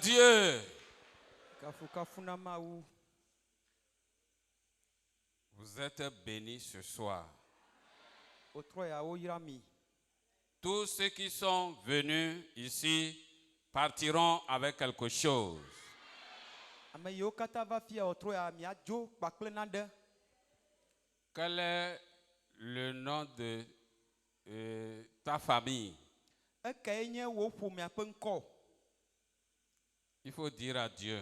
Dieu. Vous êtes bénis ce soir. Tous ceux qui sont venus ici partiront avec quelque chose. Quel est le nom de ta famille? Il faut dire à Dieu,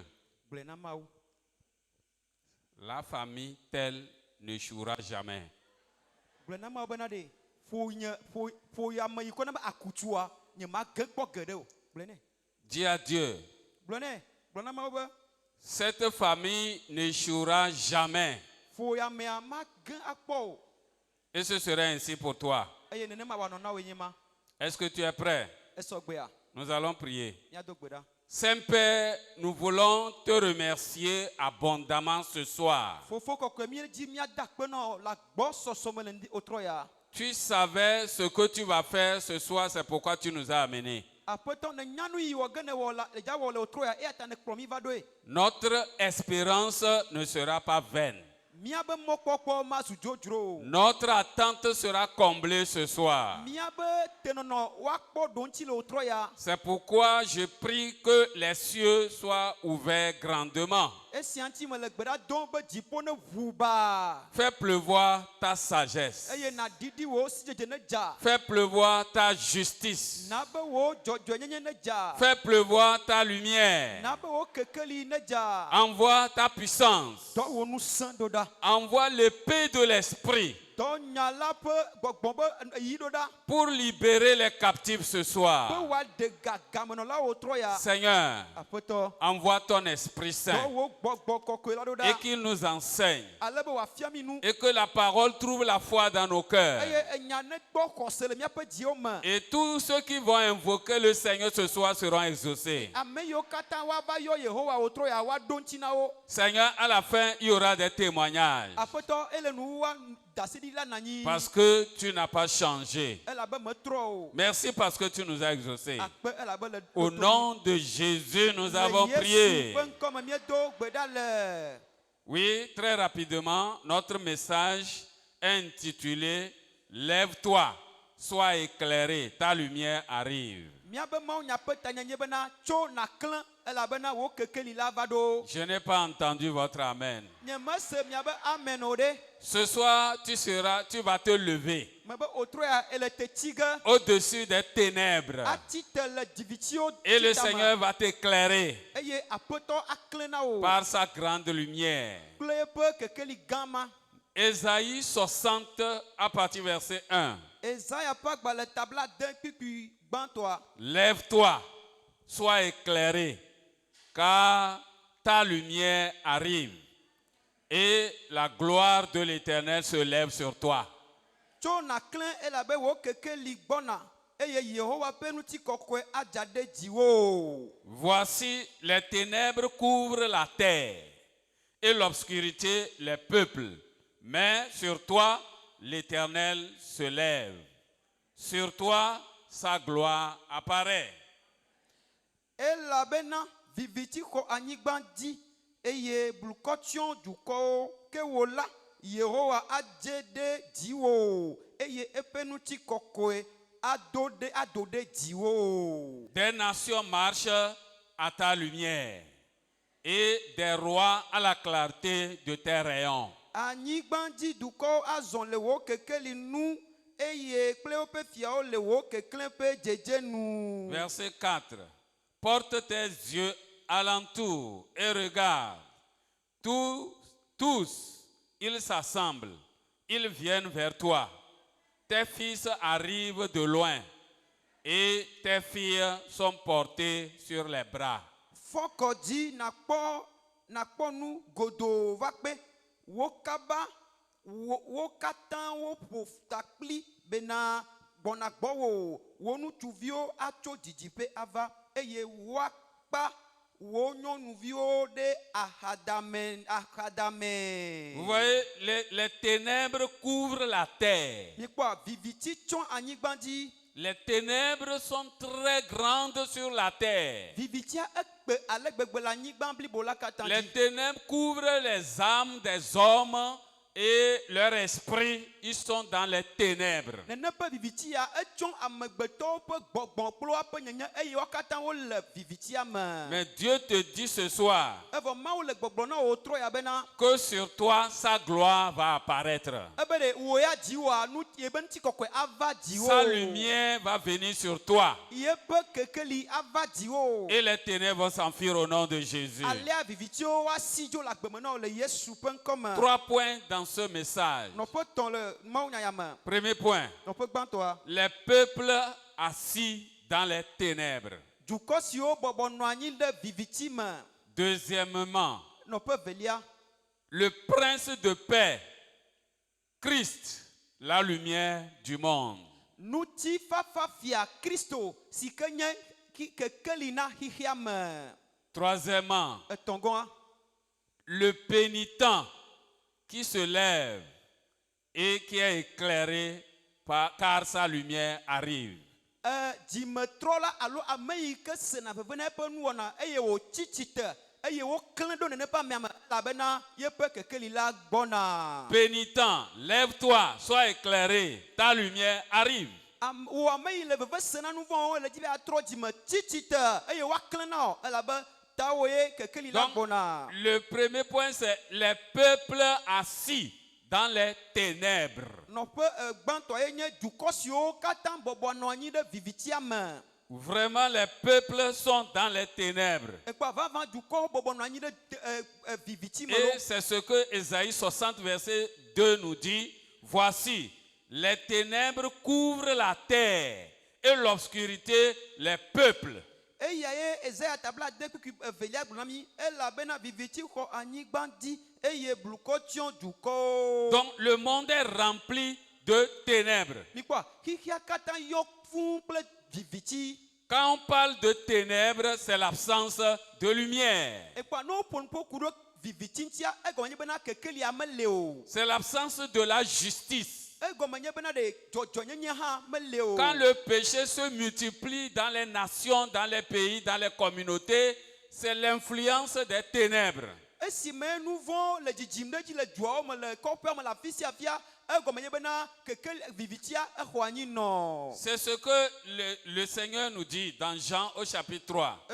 la famille telle n'échouera jamais. Dis à Dieu, cette famille n'échouera jamais. Et ce serait ainsi pour toi. Est-ce que tu es prêt? Nous allons prier. Saint-Père, nous voulons te remercier abondamment ce soir. Tu savais ce que tu vas faire ce soir, c'est pourquoi tu nous as amenés. Notre espérance ne sera pas vaine. Notre attente sera comblée ce soir. C'est pourquoi je prie que les cieux soient ouverts grandement. Fais pleuvoir ta sagesse. Fais pleuvoir ta justice. Fais pleuvoir ta lumière. Envoie ta puissance. Envoie l'épée de l'esprit pour libérer les captifs ce soir. Seigneur, envoie ton Esprit Saint et qu'il nous enseigne et que la parole trouve la foi dans nos cœurs. Et tous ceux qui vont invoquer le Seigneur ce soir seront exaucés. Seigneur, à la fin, il y aura des témoignages. Parce que tu n'as pas changé. Merci parce que tu nous as exaucés. Au nom de Jésus, nous avons prié. Oui, très rapidement, notre message est intitulé « Lève-toi, sois éclairé, ta lumière arrive ». Je n'ai pas entendu votre amen. Ce soir, tu vas te lever au-dessus des ténèbres. Et le Seigneur va t'éclairer par sa grande lumière. Ésaïe 60 à partir verset 1. Lève-toi, sois éclairé, car ta lumière arrive et la gloire de l'Éternel se lève sur toi. Voici, les ténèbres couvrent la terre et l'obscurité les peuples. Mais sur toi, l'Éternel se lève. Sur toi, sa gloire apparaît. Des nations marchent à ta lumière et des rois à la clarté de tes rayons. Verset 4. Porte tes yeux alentour et regarde. Tous, ils s'assemblent, ils viennent vers toi. Tes fils arrivent de loin et tes filles sont portées sur les bras. Vous voyez, les ténèbres couvrent la terre. Les ténèbres sont très grandes sur la terre. Les ténèbres couvrent les âmes des hommes et leur esprit, ils sont dans les ténèbres. Mais Dieu te dit ce soir que sur toi, sa gloire va apparaître. Sa lumière va venir sur toi. Et les ténèbres vont s'enfuir au nom de Jésus. 3 points dans ce message. Premier point, les peuples assis dans les ténèbres. Deuxièmement, le prince de paix, Christ, la lumière du monde. Troisièmement, le pénitent qui se lève et qui est éclairé car sa lumière arrive. Pénitent, lève-toi, sois éclairé, ta lumière arrive. Donc, le premier point, c'est les peuples assis dans les ténèbres. Vraiment, les peuples sont dans les ténèbres. Et c'est ce que Ésaïe 60, verset 2 nous dit. Voici, les ténèbres couvrent la terre et l'obscurité les peuples. Donc le monde est rempli de ténèbres. Quand on parle de ténèbres, c'est l'absence de lumière. C'est l'absence de la justice. Quand le péché se multiplie dans les nations, dans les pays, dans les communautés, c'est l'influence des ténèbres. C'est ce que le Seigneur nous dit dans Jean au chapitre 3.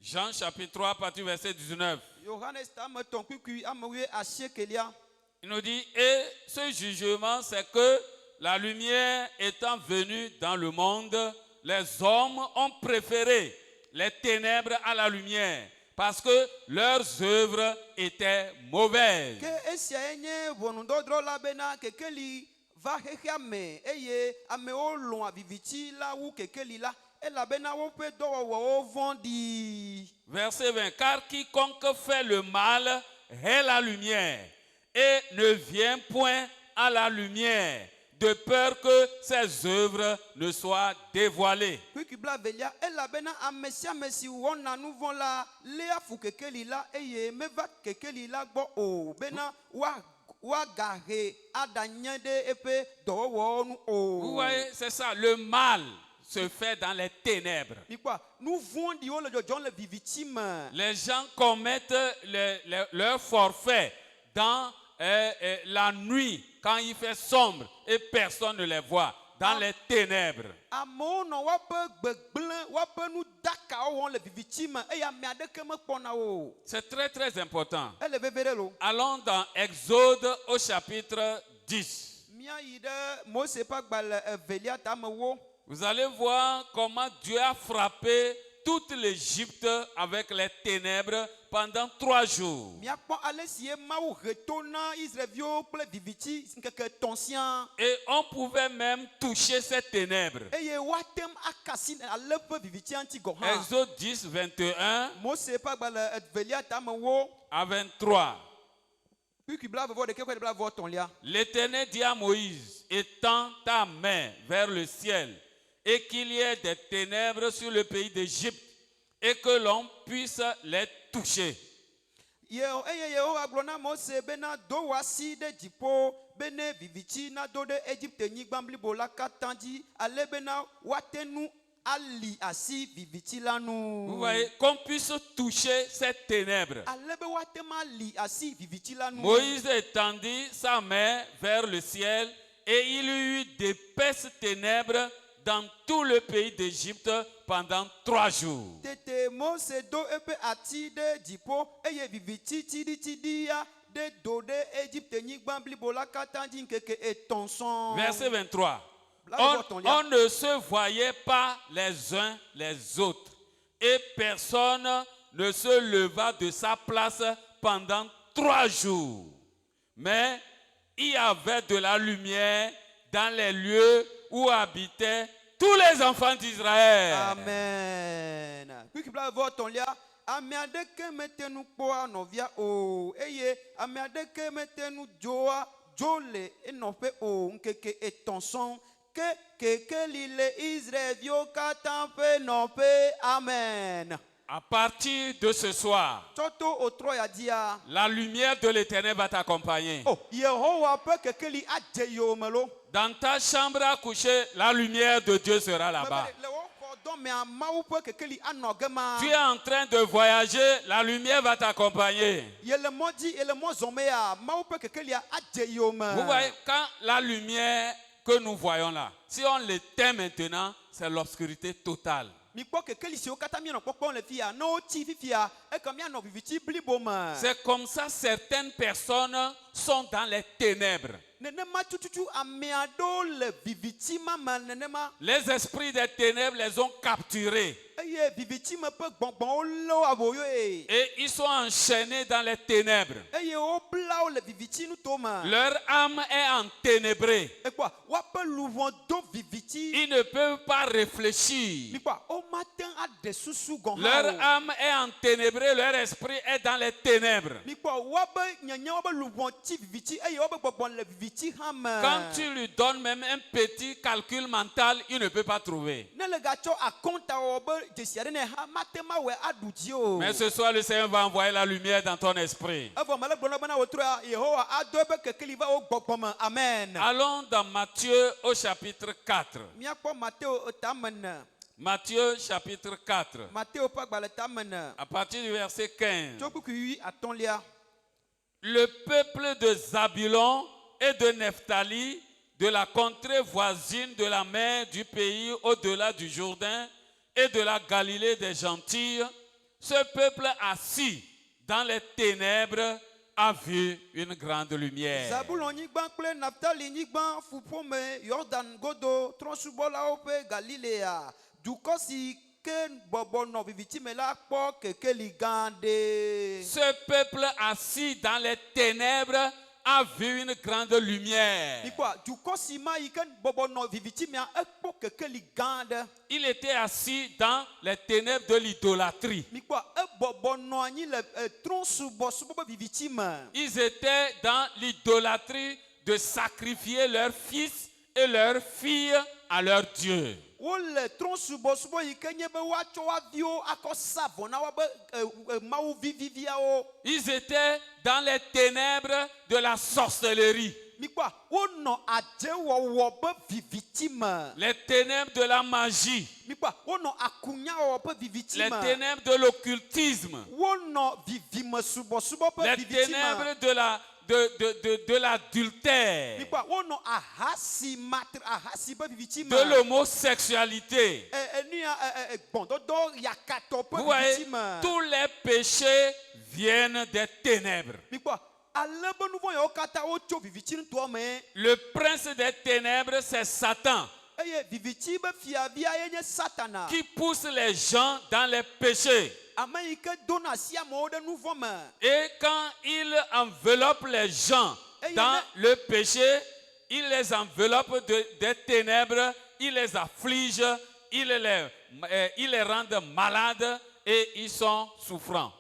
Jean chapitre 3, à partir du verset 19. Il nous dit, et ce jugement, c'est que la lumière étant venue dans le monde, les hommes ont préféré les ténèbres à la lumière, parce que leurs œuvres étaient mauvaises. Verset 20, car quiconque fait le mal est la lumière et ne vient point à la lumière, de peur que ses œuvres ne soient dévoilées. Vous voyez, c'est ça, le mal se fait dans les ténèbres. Les gens commettent leur forfait dans la nuit, quand il fait sombre et personne ne les voit, dans les ténèbres. C'est très très important. Allons dans Exode au chapitre 10. Vous allez voir comment Dieu a frappé toute l'Égypte avec les ténèbres pendant 3 jours. Et on pouvait même toucher ces ténèbres. Exode 10, 21 à 23. L'Éternel dit à Moïse, étends ta main vers le ciel et qu'il y ait des ténèbres sur le pays d'Égypte et que l'on puisse les toucher. ali asi viviti la nu. Vous voyez, qu'on puisse toucher cette ténèbre. Alebe watema li asi viviti la nu. Moïse étendit sa main vers le ciel et il y eut d'épaisses ténèbres dans tout le pays d'Égypte pendant 3 jours. Tete Mose do epe ati de dipo eye viviti tidi ya de do de Égypte nyigban blibola katandi nkeke etonson. Verset 23. On ne se voyait pas les uns les autres et personne ne se leva de sa place pendant 3 jours. Mais il y avait de la lumière dans les lieux où habitaient tous les enfants d'Israël. Amen. Puis qu'il va voir ton lia. Amiadeke metenu poa novia o. Eye amiadeke metenu joa jole enope o nkeke etonson. Que l'île Israël vio katampe nope. Amen. À partir de ce soir, la lumière de l'Éternel va t'accompagner. Dans ta chambre à coucher, la lumière de Dieu sera là-bas. Tu es en train de voyager, la lumière va t'accompagner. Vous voyez, quand la lumière que nous voyons là, si on l'éteint maintenant, c'est l'obscurité totale. C'est comme ça certaines personnes sont dans les ténèbres. Les esprits des ténèbres les ont capturés. Et ils sont enchaînés dans les ténèbres. Leur âme est enténébrée. Ils ne peuvent pas réfléchir. Leur âme est enténébrée, leur esprit est dans les ténèbres. Quand tu lui donnes même un petit calcul mental, il ne peut pas trouver. Mais ce soir, le Seigneur va envoyer la lumière dans ton esprit. Allons dans Matthieu au chapitre 4. Matthieu chapitre 4. À partir du verset 15. Le peuple de Zabulon et de Nephtali, de la contrée voisine de la mer du pays au-delà du Jourdain et de la Galilée des Gentiles, ce peuple assis dans les ténèbres a vu une grande lumière. Ce peuple assis dans les ténèbres a vu une grande lumière. Il était assis dans les ténèbres de l'idolâtrie. Ils étaient dans l'idolâtrie de sacrifier leurs fils et leurs filles à leur Dieu. Ils étaient dans les ténèbres de la sorcellerie. Les ténèbres de la magie. Les ténèbres de l'occultisme. Les ténèbres de l'adultère, de l'homosexualité. Vous voyez, tous les péchés viennent des ténèbres. Le prince des ténèbres, c'est Satan, qui pousse les gens dans les péchés. Et quand il enveloppe les gens dans le péché, il les enveloppe des ténèbres, il les afflige, il les rend malades et ils sont souffrants.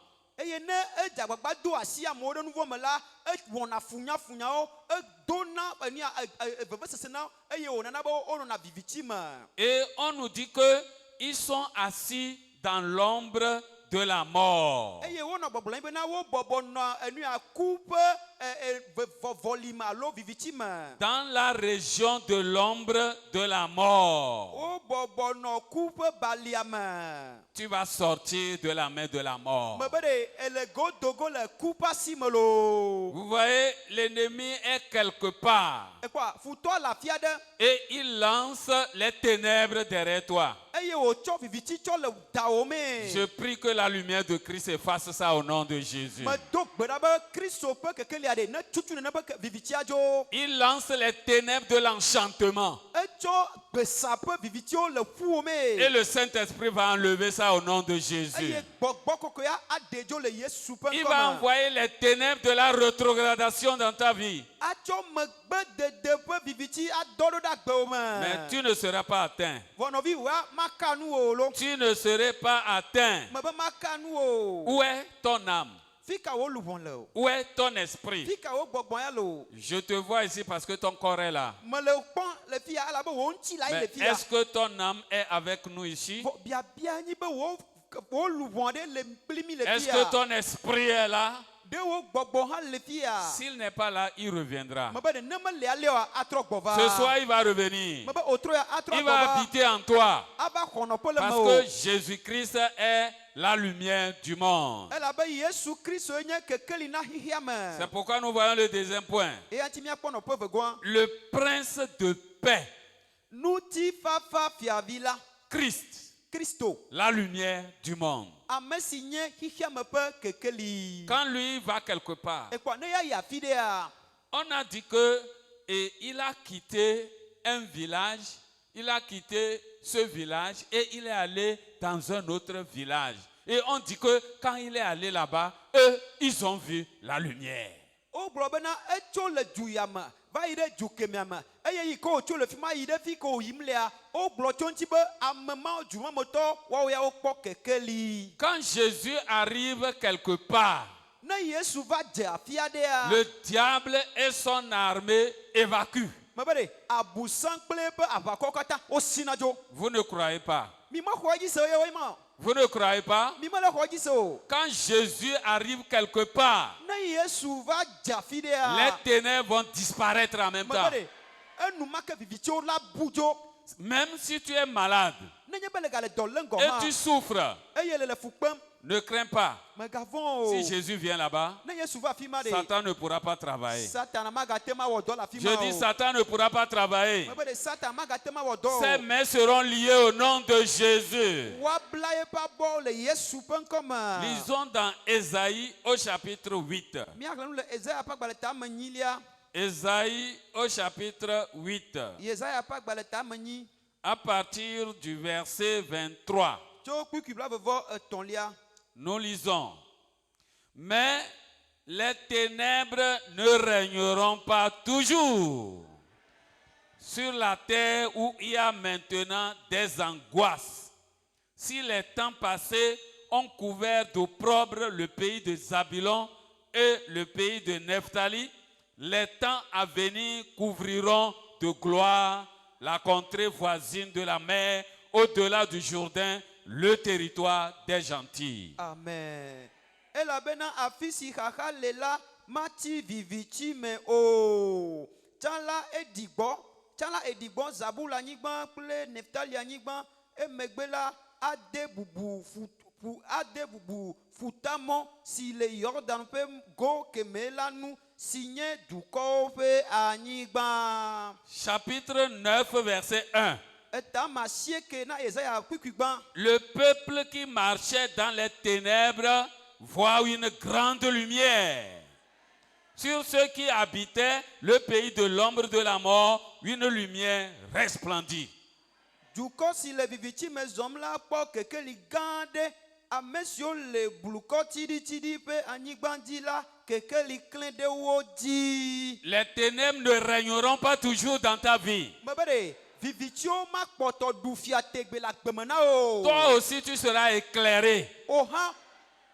Et on nous dit qu'ils sont assis dans l'ombre de la mort. eye wonɔ gbɔgblɔ nyi bena wo bɔbɔ nɔ enu aku ƒe vɔvɔlime alo viviti me. Dans la région de l'ombre de la mort. Wo bɔbɔ nɔ ku ƒe baliame. Tu vas sortir de la main de la mort. Me be ɖe ele godogo le ku ƒe asi me loo. Vous voyez, l'ennemi est quelque part. Ekpɔ futɔ le afi aɖe. Et il lance les ténèbres derrière toi. Eye wòtsɔ viviti tsɔ le dawò me. Je prie que la lumière de Christ efface ça au nom de Jésus. Medo gbe ɖa be Kristo ƒe kekelia ɖe ne tutu nene ƒe vivitia dzo. Il lance les ténèbres de l'enchantement. Etsɔ gbesa ƒe vivitiwo le ƒuwo Et me. le Saint-Esprit va enlever ça au nom de Jésus. Eye gbɔgbɔ kɔkɔea aɖe dzo le Yesu ƒe Il va ŋkɔme. envoyer les ténèbres de la rétrogradation dans ta vie. Atsɔ megbedede ƒe viviti adɔ ɖo ɖe agbewo Mais me. tu ne seras pas atteint. Vɔnɔvi woa maka nu o lo. Tu ne seras pas atteint. Me be maka nu o. Où est ton âme? Fi ka wo luʋɔ le o. Où est ton esprit? Fi ka wo gbɔgbɔ ya le o. Je te vois ici parce que ton corps est là. Me le kpɔm le fi ya elabe wo ŋuti la yi Mais le fi ya. est-ce que ton âme est avec nous ici? Vɔ biabia nyi be wo luʋɔ ɖe le kpli mi le Est-ce fi que ya. ton esprit est là? De wo gbɔgbɔ hã le fi ya. S'il n'est pas là, il reviendra. Me be ne me le alea atrɔ gbɔ va. Ce soir, il va revenir. Me be wòtrɔ ya atrɔ Il gbɔ va va. habiter en toi. Ava xɔnɔƒe le me Parce o. que Jésus-Christ est la lumière du monde. Elabe Yesu Kristo nye kekeli na xixia me. C'est pourquoi nous voyons le deuxième point. Eya ŋuti míakpɔ nɔƒe vegɔa. Le prince de paix, Nutifafa fiavi la. Christ, Kristo. la lumière du monde. Ame si nye xixia me ƒe kekeli. Quand lui va quelque part, Ekpɔ ne ya yi afi ɖea. on a dit que il a quitté un village, il a quitté ce village et il est allé dans un autre village. Et on dit que quand il est allé là-bas, eux, ils ont vu la lumière. Wogblɔ bena etso le du ya me va yi ɖe dzokemia me eye yi ke wòtso le fi ma yi ɖe fi ke wòyim lea wogblɔ tso ŋuti be ame mawo dumemetɔ woawo ya wokpɔ kekeli. Quand Jésus arrive quelque part, Ne Yesu va dze afi aɖea. le diable et son armée évacuent. Me be ɖe abusã kple eƒe aʋakɔ katã wosina dzo. Vous ne croyez pas? Mi me xɔ edzi se ye woe ma. Vous ne croyez pas? Mi me le xɔ edzi se o. Quand Jésus arrive quelque part, Ne Yesu va dze afi les ɖea. ténèbres vont disparaître en même Me temps. be ɖe enumake vivitiwo la bu dzo. Même si tu es malade Nenye be le gale dɔ lé ŋgɔ et hã. tu souffres, Eye le fu kpem. ne crains pas. Megavɔ̃ Si o. Jésus vient là-bas, Ne Yesu va afi ma ɖe. Satan ne pourra pas travailler. Satana magate ma wɔ dɔ le afi ma Je o. dis, Satan ne pourra pas travailler. Me be ɖe Satan magate ma wɔ dɔ Ses o. mains seront liées au nom de Jésus. Woabla yeƒe abɔwo le Yesu ƒe ŋkɔme. Lisons dans Ésaïe au chapitre 8. Míaxlẽ nu le Ezaya ƒe agbalẽ tame 8. Ésaïe au chapitre 8. Yesaya ƒe agbalẽ tame 8. À partir du verset 23. Tso kpikui blavevɔ 3. Nous lisons. Mais les ténèbres ne régneront pas toujours sur la terre où il y a maintenant des angoisses. Si les temps passés ont couvert d'opprobre le pays de Zabulon et le pays de Nephtali, les temps à venir couvriront de gloire la contrée voisine de la mer, au-delà du Jourdain, le territoire des gentils. Amen. Elabena afi si xaxa le la mati viviti me o. Tsã la edigbɔ Zabula anyigba kple Neftali anyigba emegbe la ade bubu futamɔ si le Yɔdan ƒe go kemɛ la nu si nye dukɔwo ƒe anyigba. Chapitre 9, verset 1. Etama sieke na Yesaya kpikui gbã. Le peuple qui marchait dans les ténèbres voit une grande lumière. Sur ceux qui habitaient le pays de l'ombre de la mort, une lumière resplendit. Dukɔ si le viviti me zɔm la kpɔ kekeli gã ɖe. Ame siwo le blukɔ tiditidi ƒe anyigba dzi la kekeli klẽ ɖe wo dzi. Les ténèbres ne régneront pas toujours dans ta vie. Me be ɖe vivitiwo ma kpɔtɔ ɖu fia tegbe le agbeme na o. Toi aussi, tu seras éclairé. O hã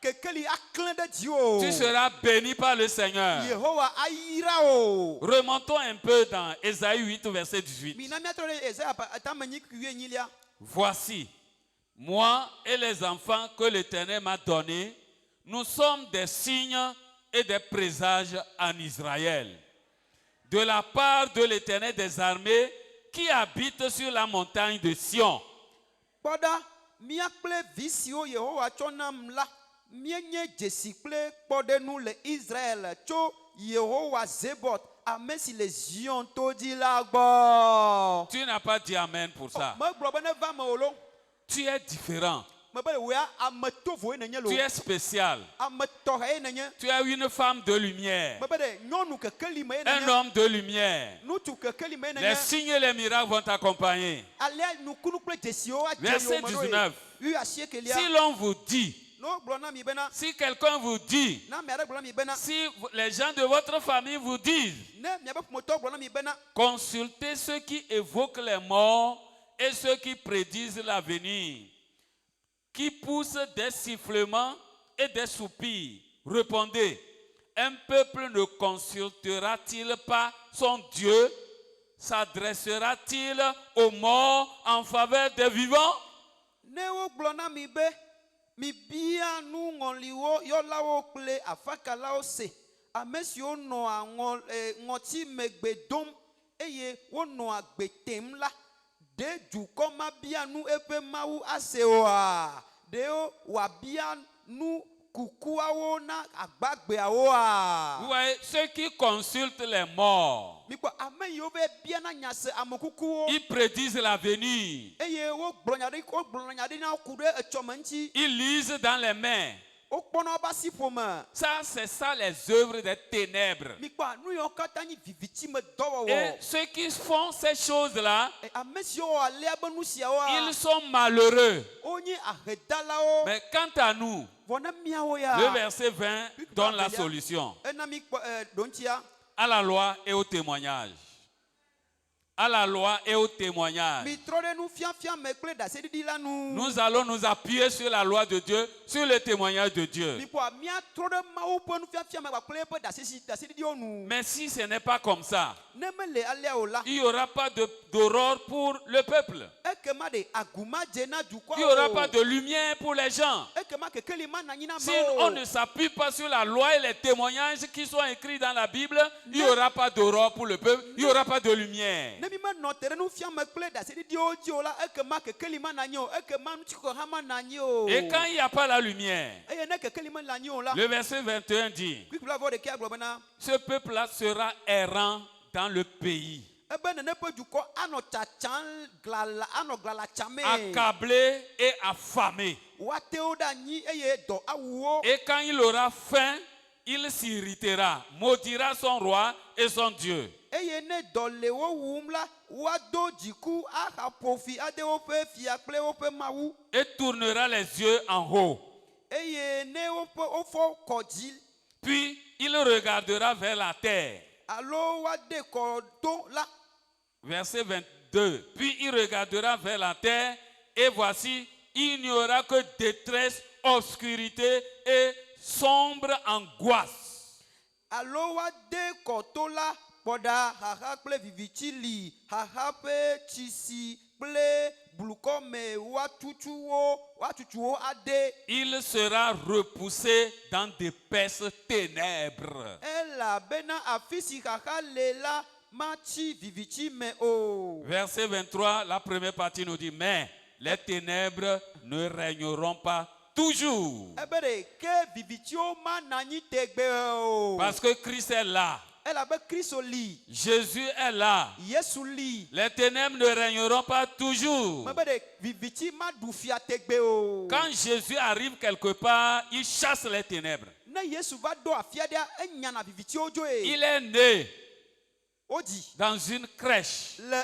kekeli aklẽ ɖe dziwò. Tu seras béni par le Seigneur. Yehowa ayra o. Remontons un peu dans Ésaïe 8, verset 18. Mina miatrɔ ɖe Ezaya tame 8:8. Voici, moi et les enfants que l'Éternel m'a donnés, nous sommes des signes et des présages en Israël. De la part de l'Éternel des armées qui habite sur la montagne de Sion. Kpɔɖa míakple vi siwo Yehowa tsɔ nam la, míenye dzesi kple kpɔɖenu le Israel tso Yehowa Zebot, ame si le Zion to dzi la gbɔ. Tu n'as pas dit amen pour ça. Megblɔ be neva me wò lo. Tu es différent. Mebe le woya ame tovoe nenye lo. Tu es spécial. Ame tɔxɛ nenye. Tu es une femme de lumière. Mebe de nyɔnu kekeli me Un nenye. homme de lumière. Ŋutsu kekeli me Les nenye. signes et les miracles vont t'accompagner. Alea nukunu kple dzesiwo adze Verset yome ɖo ye. 19. Wi asiekelia. Si l'on vous dit, No gblɔ na mi bena. si quelqu'un vous dit, Na ame aɖe gblɔ na mi bena. si les gens de votre famille vous disent, Ne miabe ƒometɔ gblɔ na mi bena. consultez ceux qui évoquent les morts et ceux qui prédisent l'avenir, qui poussent des sifflements et des soupirs. Répondez, un peuple ne consultera-t-il pas son Dieu? S'adressera-t-il aux morts en faveur des vivants? Ne wo gblɔ na mi be mibia nuŋɔliwo yɔlawo kple afakalawo se, ame siwo nɔa ŋɔtimegbe dom eye wonɔa gbe tem la, ɖe dukɔ ma bia nu eƒe Mawu ase oa? Ɖe wòabia nu kukuawo na agbagbeawoa? Vous voyez, ceux qui consultent les morts, Mikpɔ ame yiwo be bia na nya se ame kukuwo ils prédisent l'avenir, eye wogblɔ nya ɖe na ku ɖe etsɔme ŋuti. ils lisent dans les mains. Wokpɔna woƒe asiƒome. Ça, c'est ça les œuvres des ténèbres. Mikpɔ nu yiwo katã nye viviti me Et dɔwɔwɔ. ceux qui font ces choses-là, Ame siwo wɔ alea be nu siawoa, ils sont malheureux. wonye ahedalawo. Mais quant à nous, Vɔ ne míawo le ya. verset 20 donne la solution Ena mi kpɔ ɖoŋtia. à la loi et au témoignage. À la loi et au témoignage. Mi trɔ ɖe nu fiafia me kple ɖaseɖiɖi la nu. Nous allons nous appuyer sur la loi de Dieu, sur le témoignage de Dieu. Mikpɔ míatrɔ ɖe Mawu ƒe nu fiafia me kple eƒe ɖaseɖiɖiwo nu. Mais si ce n'est pas comme ça, Ne mele alea o la, il n'y aura pas d'aurore pour le peuple. ekema ɖe aguma dze na dukɔwo. Il n'y aura pas de lumière pour les gens. Ekema kekeli ma na anyi na Si amewo. on ne s'appuie pas sur la loi et les témoignages qui sont écrits dans la Bible, il n'y aura pas d'aurore pour le peuple, il n'y aura pas de lumière. Ne mi menɔ te ɖe nufiame kple ɖaseɖiɖiwo dzi o la, ekema kekeli ma na anyi o, ekema nutsiko hã ma na anyi o. Et quand il n'y a pas la lumière, Eye ne kekeli me le anyi o la, le verset 21 dit, Kpikpla vɔ ɖekea gblɔ bena, ce peuple-là sera errant dans le pays, ebe nene ƒe dukɔ anɔ tsatsam anɔ glala tsame. accablé et affamé. Woate wo ɖe anyi eye dɔ awu wo. Et quand il aura faim, il s'irritera, maudira son roi et son Dieu. Eye ne dɔ le wo wum la, woado dziku ahaƒo fi ade woƒe fia kple woƒe Mawu. Et tournera les yeux en haut. Eye ne wofɔ kɔ dzi Puis il regardera vers la terre. alo woade kɔ to la. Verset 22. Puis il regardera vers la terre et voici, il n'y aura que détresse, obscurité et sombre angoisse. Alo woade kɔ to la, kpɔɖa xaxa kple vivitsi li, xaxa ƒe tsi si kple blukɔme woatutu wo ade. Il sera repoussé dans d'épaisses ténèbres. Elabena afi si xaxa le la matsi vivitsi me o. Verset 23, la première partie nous dit, mais les ténèbres ne régneront pas toujours. Ebe de ke vivitsiwo ma na anyi tegbe o. Parce que Christ est là. Elabe Kristo li, Jésus est là. Yesu li. Les ténèbres ne régneront pas toujours. Mebe de vivitsi ma ɖu fia tegbe o. Quand Jésus arrive quelque part, il chasse les ténèbres. Ne Yesu va do afia ɖea, enyana vivitsiwo dzoe. Il est né Odi. dans une crèche. Le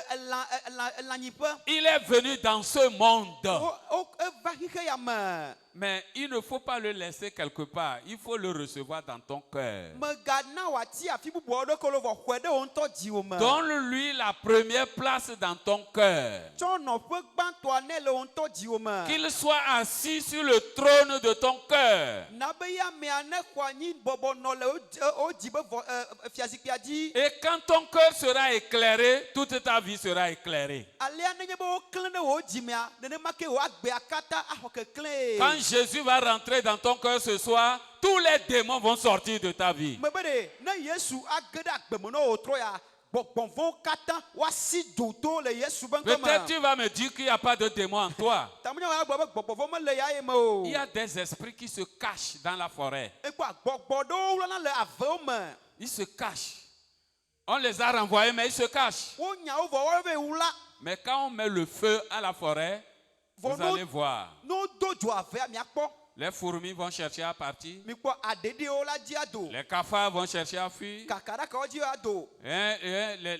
elanyiƒe. Il est venu dans ce monde. Eva xixe ya me. Mais il ne faut pas le laisser quelque part. Il faut le recevoir dans ton cœur. Megana wati afi bubu odo kolo vo hwe de wo ntɔ dziwo me. Donne-lui la première place dans ton cœur. Tsɔ nɔƒe gbãtɔa ne le wo ŋutɔ dziwo me. Qu'il soit assis sur le trône de ton cœur. Na be ya amea ne xɔ anyi bɔbɔ nɔ le wo dzi be fiazikpuia dzi. Et quand ton cœur sera éclairé, toute ta vie sera éclairée. Alea nenye be woklẽ ɖe wo dzimea, nenema ke wo agbea katã axɔ keklẽ. Quand Jésus va rentrer dans ton cœur ce soir, tous les démons vont sortir de ta vie. Me be ɖe ne Yesu age ɖe agbeme ne wo trɔ ya, gbɔgbɔvɔwo katã woasi dzo to le Yesu be ŋkɔ Peut-être me. tu vas me dire qu'il n'y a pas de démons en toi. Tamunya wa gblɔ be gbɔgbɔvɔ mele ya ye me o. Il y a des esprits qui se cachent dans la forêt. Ekpɔ gbɔgbɔ ɖewo wlɔna le avewo me. Ils se cachent. On les a renvoyés, mais ils se cachent. Wonya wo vɔ wɔbe wula. Mais quand on met le feu à la forêt, vous allez voir. No do dzo avea miakpɔ. Les fourmis vont chercher à partir. Mikpɔ aɖeɖiwo la dzi ado. Les cafards vont chercher à fuir. Kakaɖakawo dzi ado.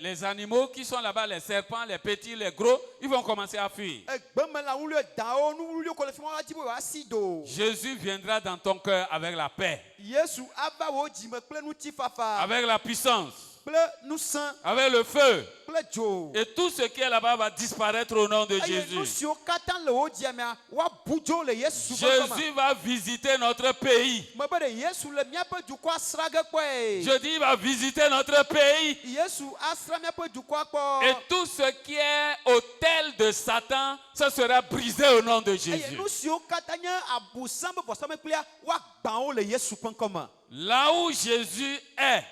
Les animaux qui sont là-bas, les serpents, les petits, les gros, ils vont commencer à fuir. Egbemela wulio dawo nu wulio ko le fi ma la dzi be woasi do. Jésus viendra dans ton cœur avec la paix, Yesu ava wo dzime kple ŋutifafa. avec la puissance, Kple nusẽ. avec le feu. Kple dzo. Et tout ce qui est là-bas va disparaître au nom de Eye nu Jésus. siwo katã le wo dzia mea, woabu dzo le Yesu ƒe ŋkɔ me. Jésus va visiter notre pays. Me be ɖe Yesu le míaƒe dukɔa sra ge kpɔe. Je dis, il va visiter notre pays. Yesu asra míaƒe dukɔa kpɔ. Et tout ce qui est autel de Satan, ça sera brisé au nom de Eye Jésus. nu siwo katã nye abosam be vɔsamlekpuia, woagbã wo le Yesu ƒe ŋkɔ me. Là où Jésus est,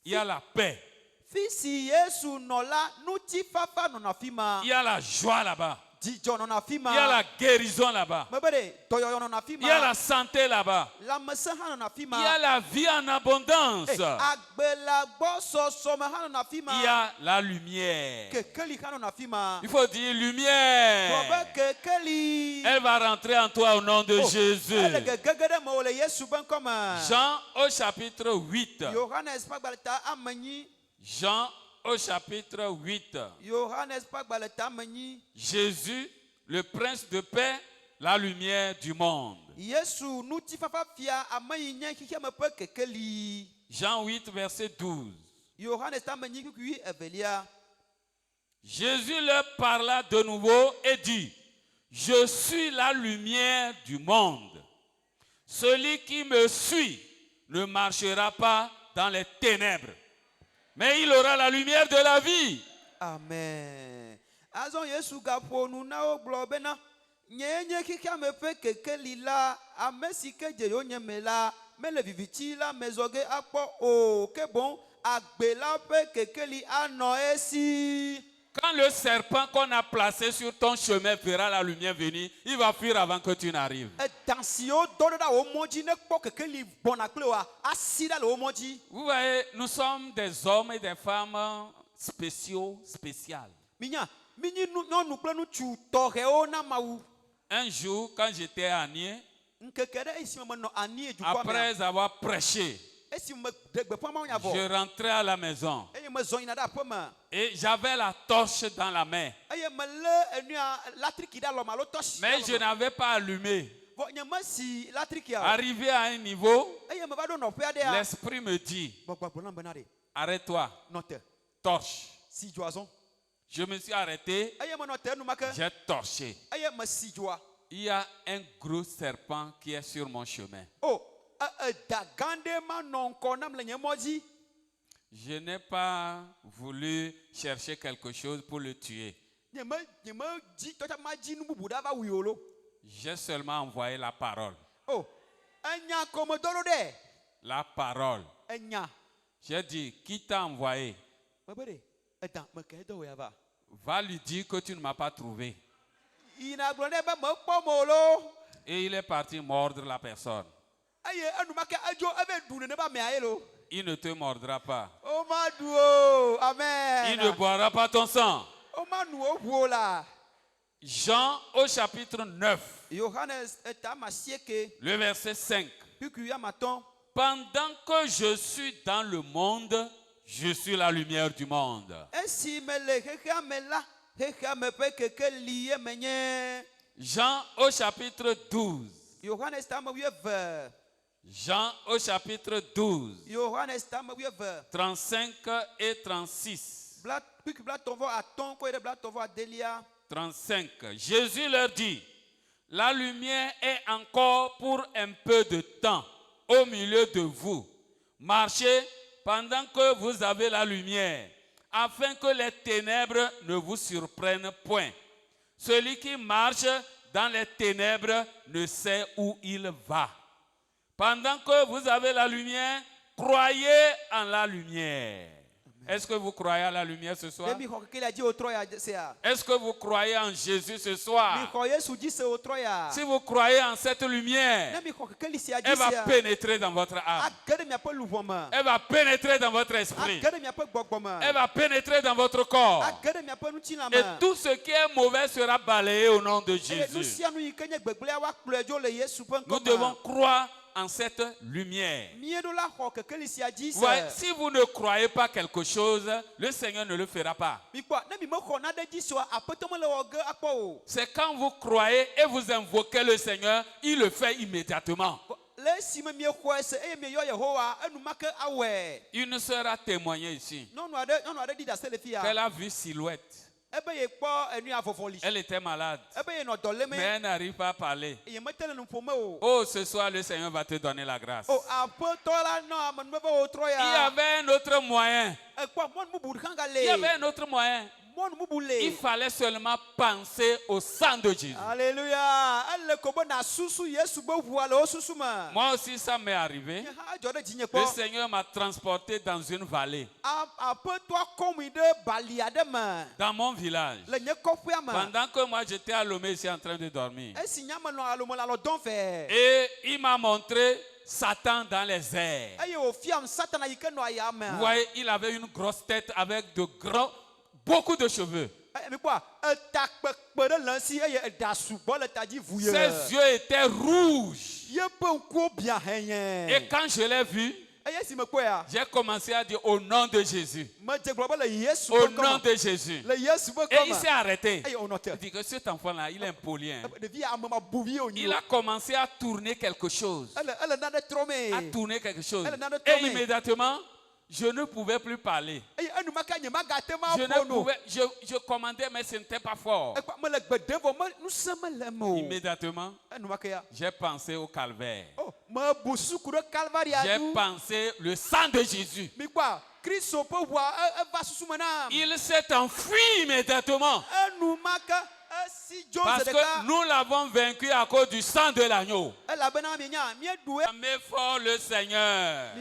il y a la paix. Fi si Yesu nɔ la, ŋutifafa nɔnɔ afi ma. Il y a la joie là-bas. Dzidzɔ nɔnɔ afi ma. Il y a la guérison là-bas. Me be ɖe dɔyɔyɔ nɔnɔ afi Il y a ma. la santé là-bas. Lãmesẽ hã nɔnɔ afi Il ma. y a la vie en abondance. Agbe la gbɔsɔsɔ me hã nɔnɔ afi ma. Il y a la lumière. Kekeli hã nɔnɔ afi ma. Il faut dire Gblɔ lumière. be kekeli. Elle va rentrer en toi au nom de Jésus. Ele gegege ɖe me wo le Yesu ƒe ŋkɔ me. Jean au chapitre 8. Yohanes ƒe agbalẽ ta ame nyi. Jean au chapitre 8. Yohanes ƒe agbalẽ ta ame nyi. Jésus, le prince de paix, la lumière du monde. Yesu ŋutifafa fia ame yi nye xixiame ƒe kekeli. Jean 8, verset 12. Yohanes ta ame nyi kukui evelia. Jésus leur parla de nouveau et dit, je suis la lumière du monde. Celui qui me suit ne marchera pas dans les ténèbres, mais il aura la lumière de la vie. Amen. Azɔ Yesu gaƒo nu na wo gblɔ bena, nye nye xixiame ƒe kekeli la, ame si ke dze yonye me la, mele vivitsi la me zɔ ge akpɔ o, ke boŋ agbe la ƒe kekeli anɔ esi. Quand le serpent qu'on a placé sur ton chemin verra la lumière venir, il va fuir avant que tu n'arrives. Edã siwo dɔ ɖe ɖa wo mɔ dzi ne kpɔ kekeli gbɔna kple woa, asi ɖa le wo mɔ dzi. Vous voyez, nous sommes des hommes et des femmes spéciales. Minya, minyi nyɔnu kple ŋutsu tɔxɛwo na Mawu. Un jour, quand j'étais à Nier, Nkeke ɖe esi me menɔ anyi dukɔa me. après avoir prêché, Esi me ɖe gbeƒã mawu nya vɔ. je rentrais à la maison Eye me zɔ yina ɖe aƒe me. et j'avais la torche dans la main, Eye me lé enua latriki ɖe alɔ me alo tɔsi. mais je n'avais pas allumé. Vɔ nye me si latrikia. Arrivé à un niveau, Eye me va ɖo nɔƒe aɖea. l'esprit me dit, Gbɔgbɔ gblɔ nam bena ɖe. arrête-toi, Nɔ te. torche. Si dzoa zɔn. Je me suis arrêté, Eye me nɔ te enumake. j'ai torché. Eye me si dzoa. Il y a un gros serpent qui est sur mon chemin. O, eda gã ɖe ma nɔ ŋkɔ nam le nye mɔ dzi. Je n'ai pas voulu chercher quelque chose pour le tuer. Nye me dzi tɔtsa ma dzi nu bubu ɖa va wui o lo. J'ai seulement envoyé la parole. O, enya kɔme dɔ ɖo ɖe. La parole. Enya. J'ai dit, qui t'a envoyé? Me be ɖe, edã me ke dɔ wɔ ya va. Va lui dire que tu ne m'as pas trouvé. Yina gblɔ nɛ be me kpɔ me o lo. Et il est parti mordre la personne. Eye enumake edzo eve ɖu nene be amea ye lo. Il ne te mordra pas. O ma ɖu o. Il ne Amen. boira pas ton sang. O ma nu o ʋu o la. Jean au chapitre 9, Yohanes eta ma sieke. le verset 5. Kukui ya matɔn. Pendant que je suis dans le monde, je suis la lumière du monde. Esi me le xexea me la, xexea me ƒe kekeli ye me nye. Jean au chapitre 12, Johannes tam wieve. Jean au chapitre 12, Johannes tam wieve. 35 et 36. Bla puis bla tovo aton ko ere bla tovo adelia. 35. Jésus leur dit, la lumière est encore pour un peu de temps au milieu de vous. Marchez pendant que vous avez la lumière, afin que les ténèbres ne vous surprennent point. Celui qui marche dans les ténèbres ne sait où il va. Pendant que vous avez la lumière, croyez en la lumière. Est-ce que vous croyez à la lumière ce soir? Est-ce que vous croyez en Jésus ce soir? Si vous croyez en cette lumière, elle va pénétrer dans votre âme. Elle va pénétrer dans votre esprit. Elle va pénétrer dans votre corps. Et tout ce qui est mauvais sera balayé au nom de Jésus. Nous devons croire en cette lumière. Ouais, si vous ne croyez pas quelque chose, le Seigneur ne le fera pas. C'est quand vous croyez et vous invoquez le Seigneur, il le fait immédiatement. Une sœur a témoigné ici qu'elle a vu silhouette. Elle était malade, mais elle n'arrive pas à parler. Oh, ce soir, le Seigneur va te donner la grâce. Il y avait un autre moyen. Il y avait un autre moyen. Il fallait seulement penser au sang de Jésus. Alléluia. Moi aussi, ça m'est arrivé. Le Seigneur m'a transporté dans une vallée. Dans mon village. Pendant que moi j'étais à Lomé ici en train de dormir. Et il m'a montré Satan dans les airs. Vous voyez, il avait une grosse tête avec beaucoup de cheveux. Ses yeux étaient rouges. Et quand je l'ai vu, j'ai commencé à dire au nom de Jésus. Au nom de Jésus. Et il s'est arrêté. Il dit que cet enfant-là, il est impoli. Il a commencé à tourner quelque chose. À tourner quelque chose. Et immédiatement, je ne pouvais plus parler. Je commandais, mais ce n'était pas fort. Immédiatement, j'ai pensé au calvaire. J'ai pensé le sang de Jésus. Il s'est enfui immédiatement. Parce que nous l'avons vaincu à cause du sang de l'agneau. Acclamez fort le Seigneur.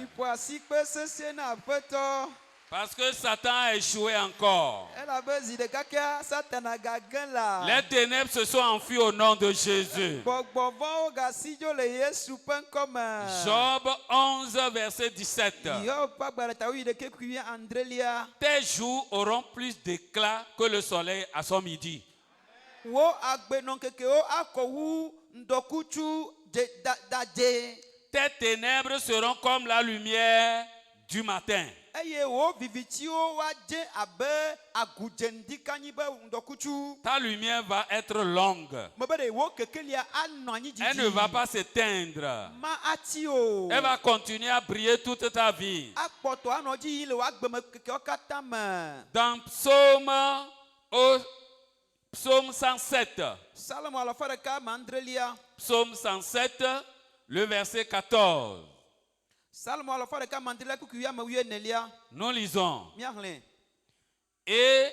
Parce que Satan a échoué encore. Les ténèbres se sont enfuies au nom de Jésus. Job 11, verset 17. Tes jours auront plus d'éclat que le soleil à son midi. Tes ténèbres seront comme la lumière du matin. Ta lumière va être longue. Elle ne va pas s'éteindre. Elle va continuer à briller toute ta vie. Dans Psaume 107. Psaume 107, le verset 14. Nous lisons. Et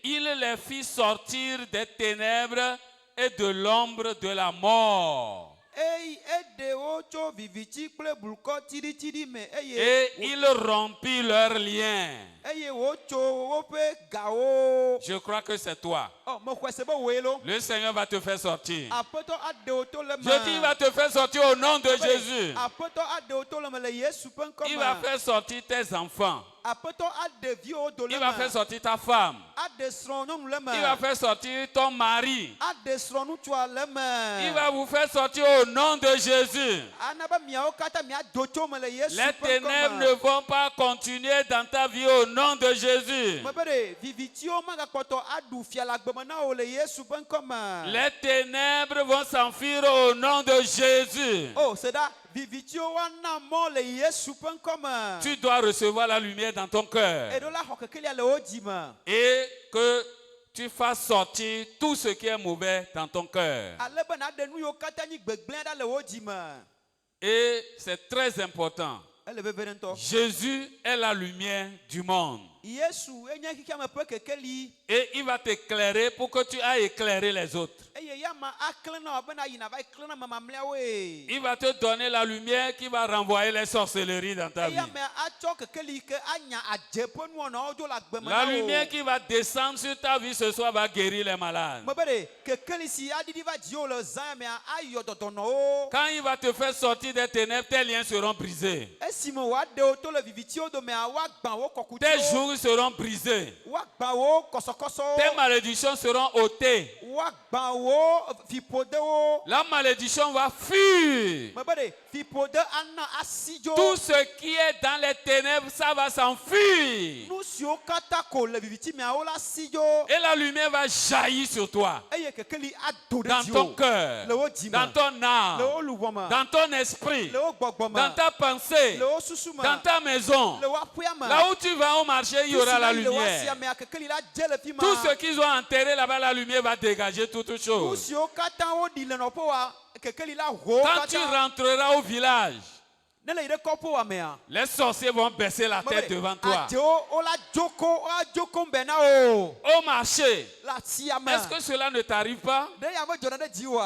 il les fit sortir des ténèbres et de l'ombre de la mort. Et il rompit leurs liens. Je crois que c'est toi. Le Seigneur va te faire sortir. Je dis, il va te faire sortir au nom de Jésus. Il va faire sortir tes enfants. Apeto adevio do Il va faire sortir ta femme. Adesron non le Il va faire sortir ton mari. Adesron nous toi le Il va vous faire sortir au nom de Jésus. Anaba miao kata mia docho mele Yesu. Les ténèbres ne vont pas continuer dans ta vie au nom de Jésus. Mabere vivitio maga poto adu fiala gbemana o le Yesu ben comme. Les ténèbres vont s'enfuir au nom de Jésus. Oh, c'est là vivitio wana mo le Yesu ben comme. Tu dois recevoir la lumière dans ton cœur. Et de là hokekeli ale odima. Et que tu fasses sortir tout ce qui est mauvais dans ton cœur. Ale ben ade nu yo kata ni gbegble da le odima. Et c'est très important. Elle veut venir toi. Jésus est la lumière du monde. Yesu enya kika me pe kekeli. Et il va t'éclairer pour que tu ailles éclairer les autres. Eye ya ma aklena obena yina va eklena mama mlia we. Il va te donner la lumière qui va renvoyer les sorcelleries dans ta vie. Eya me acho kekeli ke anya ajepo nu ona ojo la gbemana. La lumière qui va descendre sur ta vie ce soir va guérir les malades. Mabere kekeli si adidi va dio le zan me ayo dodono. Quand il va te faire sortir des ténèbres, tes liens seront brisés. Esimo wa de oto le vivitio do me awa gban wo kokuto. Tes jours seront brisés. Wa gban wo kosokoso. Tes malédictions seront ôtées. Wa gban wo fipode wo. La malédiction va fuir. Mabere fipode anna asijo. Tout ce qui est dans les ténèbres, ça va s'enfuir. Nous sio katako le viviti me aola sijo. Et la lumière va jaillir sur toi. Eye kekeli ado de Dans ton cœur, le wo dima. dans ton âme, Le wo luboma. dans ton esprit, Le wo gbogboma. dans ta pensée, Le wo susuma. dans ta maison. Le wo apuyama. Là où tu vas au marché, il y aura la lumière. Tout ce qu'ils ont enterré là-bas, la lumière va dégager toutes choses. Quand tu rentreras au village, les sorciers vont baisser la tête devant toi. Au marché, est-ce que cela ne t'arrive pas?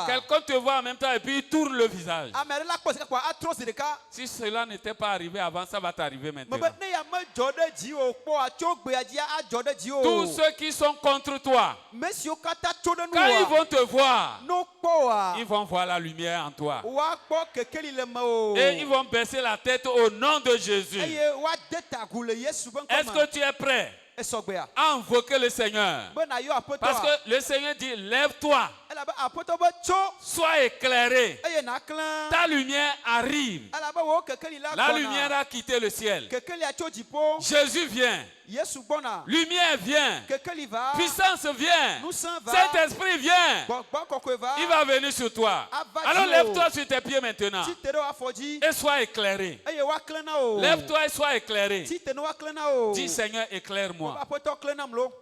Quelqu'un te voit en même temps et puis il tourne le visage. Si cela n'était pas arrivé avant, ça va t'arriver maintenant. Tous ceux qui sont contre toi, quand ils vont te voir, ils vont voir la lumière en toi. Et ils vont baisser la tête au nom de Jésus. Est-ce que tu es prêt à invoquer le Seigneur? Parce que le Seigneur dit, lève-toi, sois éclairé. Ta lumière arrive. La lumière a quitté le ciel. Jésus vient. Lumière vient. Puissance vient. Saint-Esprit vient. Il va venir sur toi. Alors lève-toi sur tes pieds maintenant. Et sois éclairé. Lève-toi et sois éclairé. Dis Seigneur, éclaire-moi.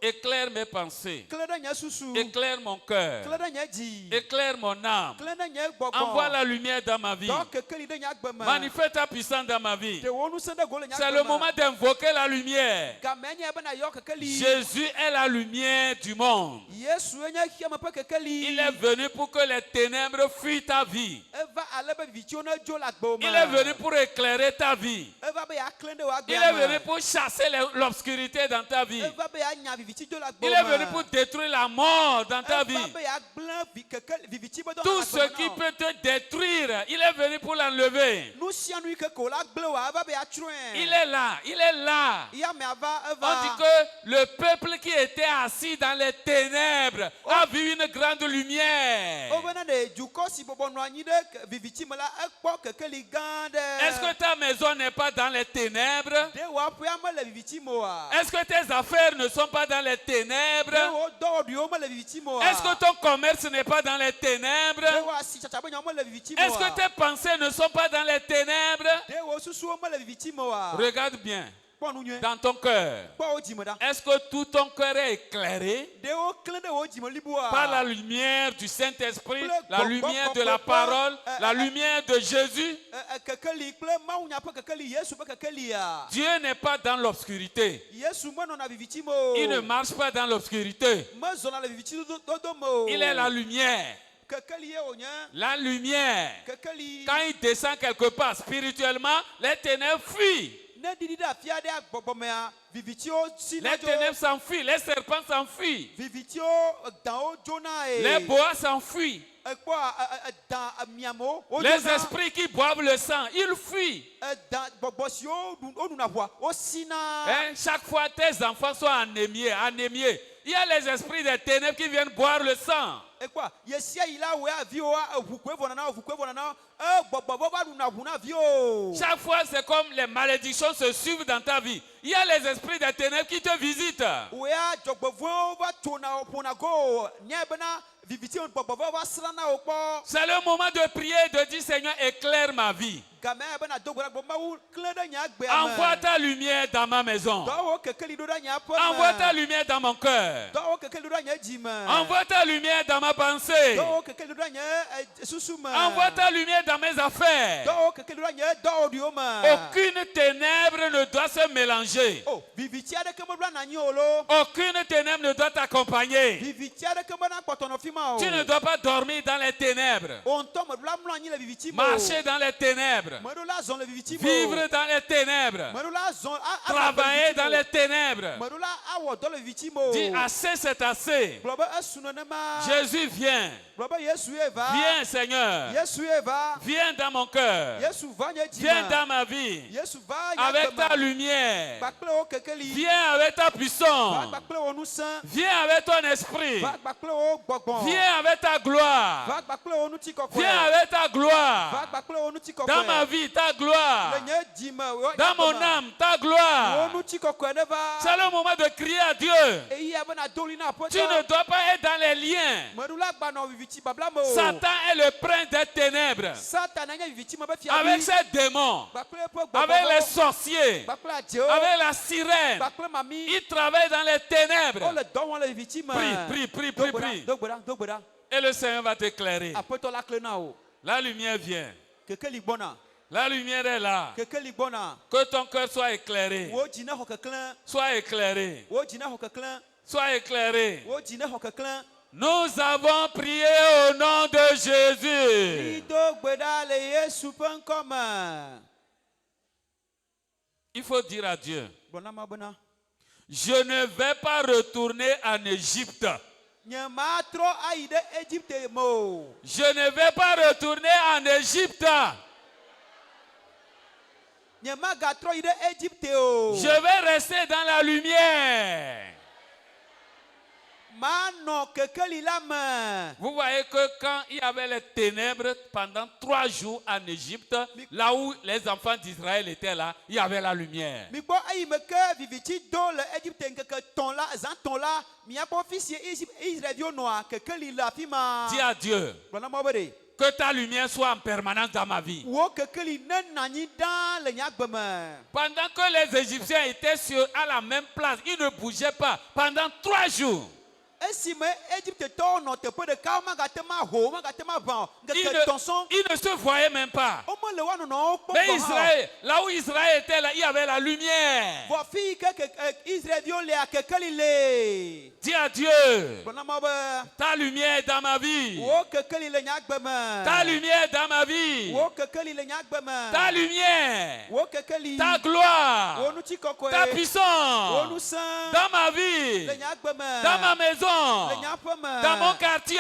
Éclaire mes pensées. Éclaire mon cœur. Éclaire mon âme. Envoie la lumière dans ma vie. Manifeste ta puissance dans ma vie. C'est le moment d'invoquer la lumière. Jésus est la lumière du monde. Il est venu pour que les ténèbres fuient ta vie. Il est venu pour éclairer ta vie. Il est venu pour chasser l'obscurité dans ta vie. Il est venu pour détruire la mort dans ta vie. Tout ce qui peut te détruire, il est venu pour l'enlever. Il est là, il est là. On dit que le peuple qui était assis dans les ténèbres a vu une grande lumière. Est-ce que ta maison n'est pas dans les ténèbres? Est-ce que tes affaires ne sont pas dans les ténèbres? Est-ce que ton commerce n'est pas dans les ténèbres? Est-ce que tes pensées ne sont pas dans les ténèbres? Regarde bien. Dans ton cœur, est-ce que tout ton cœur est éclairé par la lumière du Saint-Esprit, la lumière de la parole, la lumière de Jésus? Dieu n'est pas dans l'obscurité. Il ne marche pas dans l'obscurité. Il est la lumière. La lumière. Quand il descend quelque part spirituellement, les ténèbres fuient. Les ténèbres s'enfuient, les serpents s'enfuient, les boas s'enfuient. Les esprits qui boivent le sang, ils fuient. Chaque fois tes enfants sont anémiés. Il y a les esprits des ténèbres qui viennent boire le sang. Chaque fois, c'est comme les malédictions se suivent dans ta vie. Il y a les esprits des ténèbres qui te visitent. C'est le moment de prier, de dire Seigneur, éclaire ma vie. Envoie ta lumière dans ma maison. Envoie ta lumière dans mon cœur. Envoie ta lumière dans ma pensée. Envoie ta lumière dans mes affaires. Aucune ténèbre ne doit se mélanger. Aucune ténèbre ne doit t'accompagner. Tu ne dois pas dormir dans les ténèbres. Marcher dans les ténèbres. Vivre dans les ténèbres. Travailler dans les ténèbres. Dis assez, c'est assez. Jésus vient. Viens Seigneur. Viens dans mon cœur. Viens dans ma vie. Avec ta lumière. Viens avec ta puissance. Viens avec ton esprit. Viens avec ta gloire. Viens avec ta gloire. Dans ma vie, ta gloire. Dans mon âme, ta gloire. C'est le moment de crier à Dieu. Tu ne dois pas être dans les liens. Satan est le prince des ténèbres. Avec ses démons, avec les sorciers, avec la sirène, il travaille dans les ténèbres. Prie. Et le Seigneur va t'éclairer. La lumière vient. La lumière est là. Que ton cœur soit éclairé. Sois éclairé. Sois éclairé. Nous avons prié au nom de Jésus. Il faut dire à Dieu, je ne vais pas retourner en Égypte. Je ne vais pas retourner en Égypte. Je vais rester dans la lumière. Vous voyez que quand il y avait les ténèbres pendant 3 jours en Égypte, là où les enfants d'Israël étaient là, il y avait la lumière. Dis à Dieu que ta lumière soit en permanence dans ma vie. Pendant que les Égyptiens étaient à la même place, ils ne bougeaient pas pendant 3 jours. Il ne se voyait même pas. Mais Israël, là où Israël était, là, il y avait la lumière. Dis à Dieu, ta lumière dans ma vie. Ta lumière dans ma vie. Ta lumière. Ta gloire. Ta puissance. Dans ma vie. Dans ma maison. Dans mon quartier,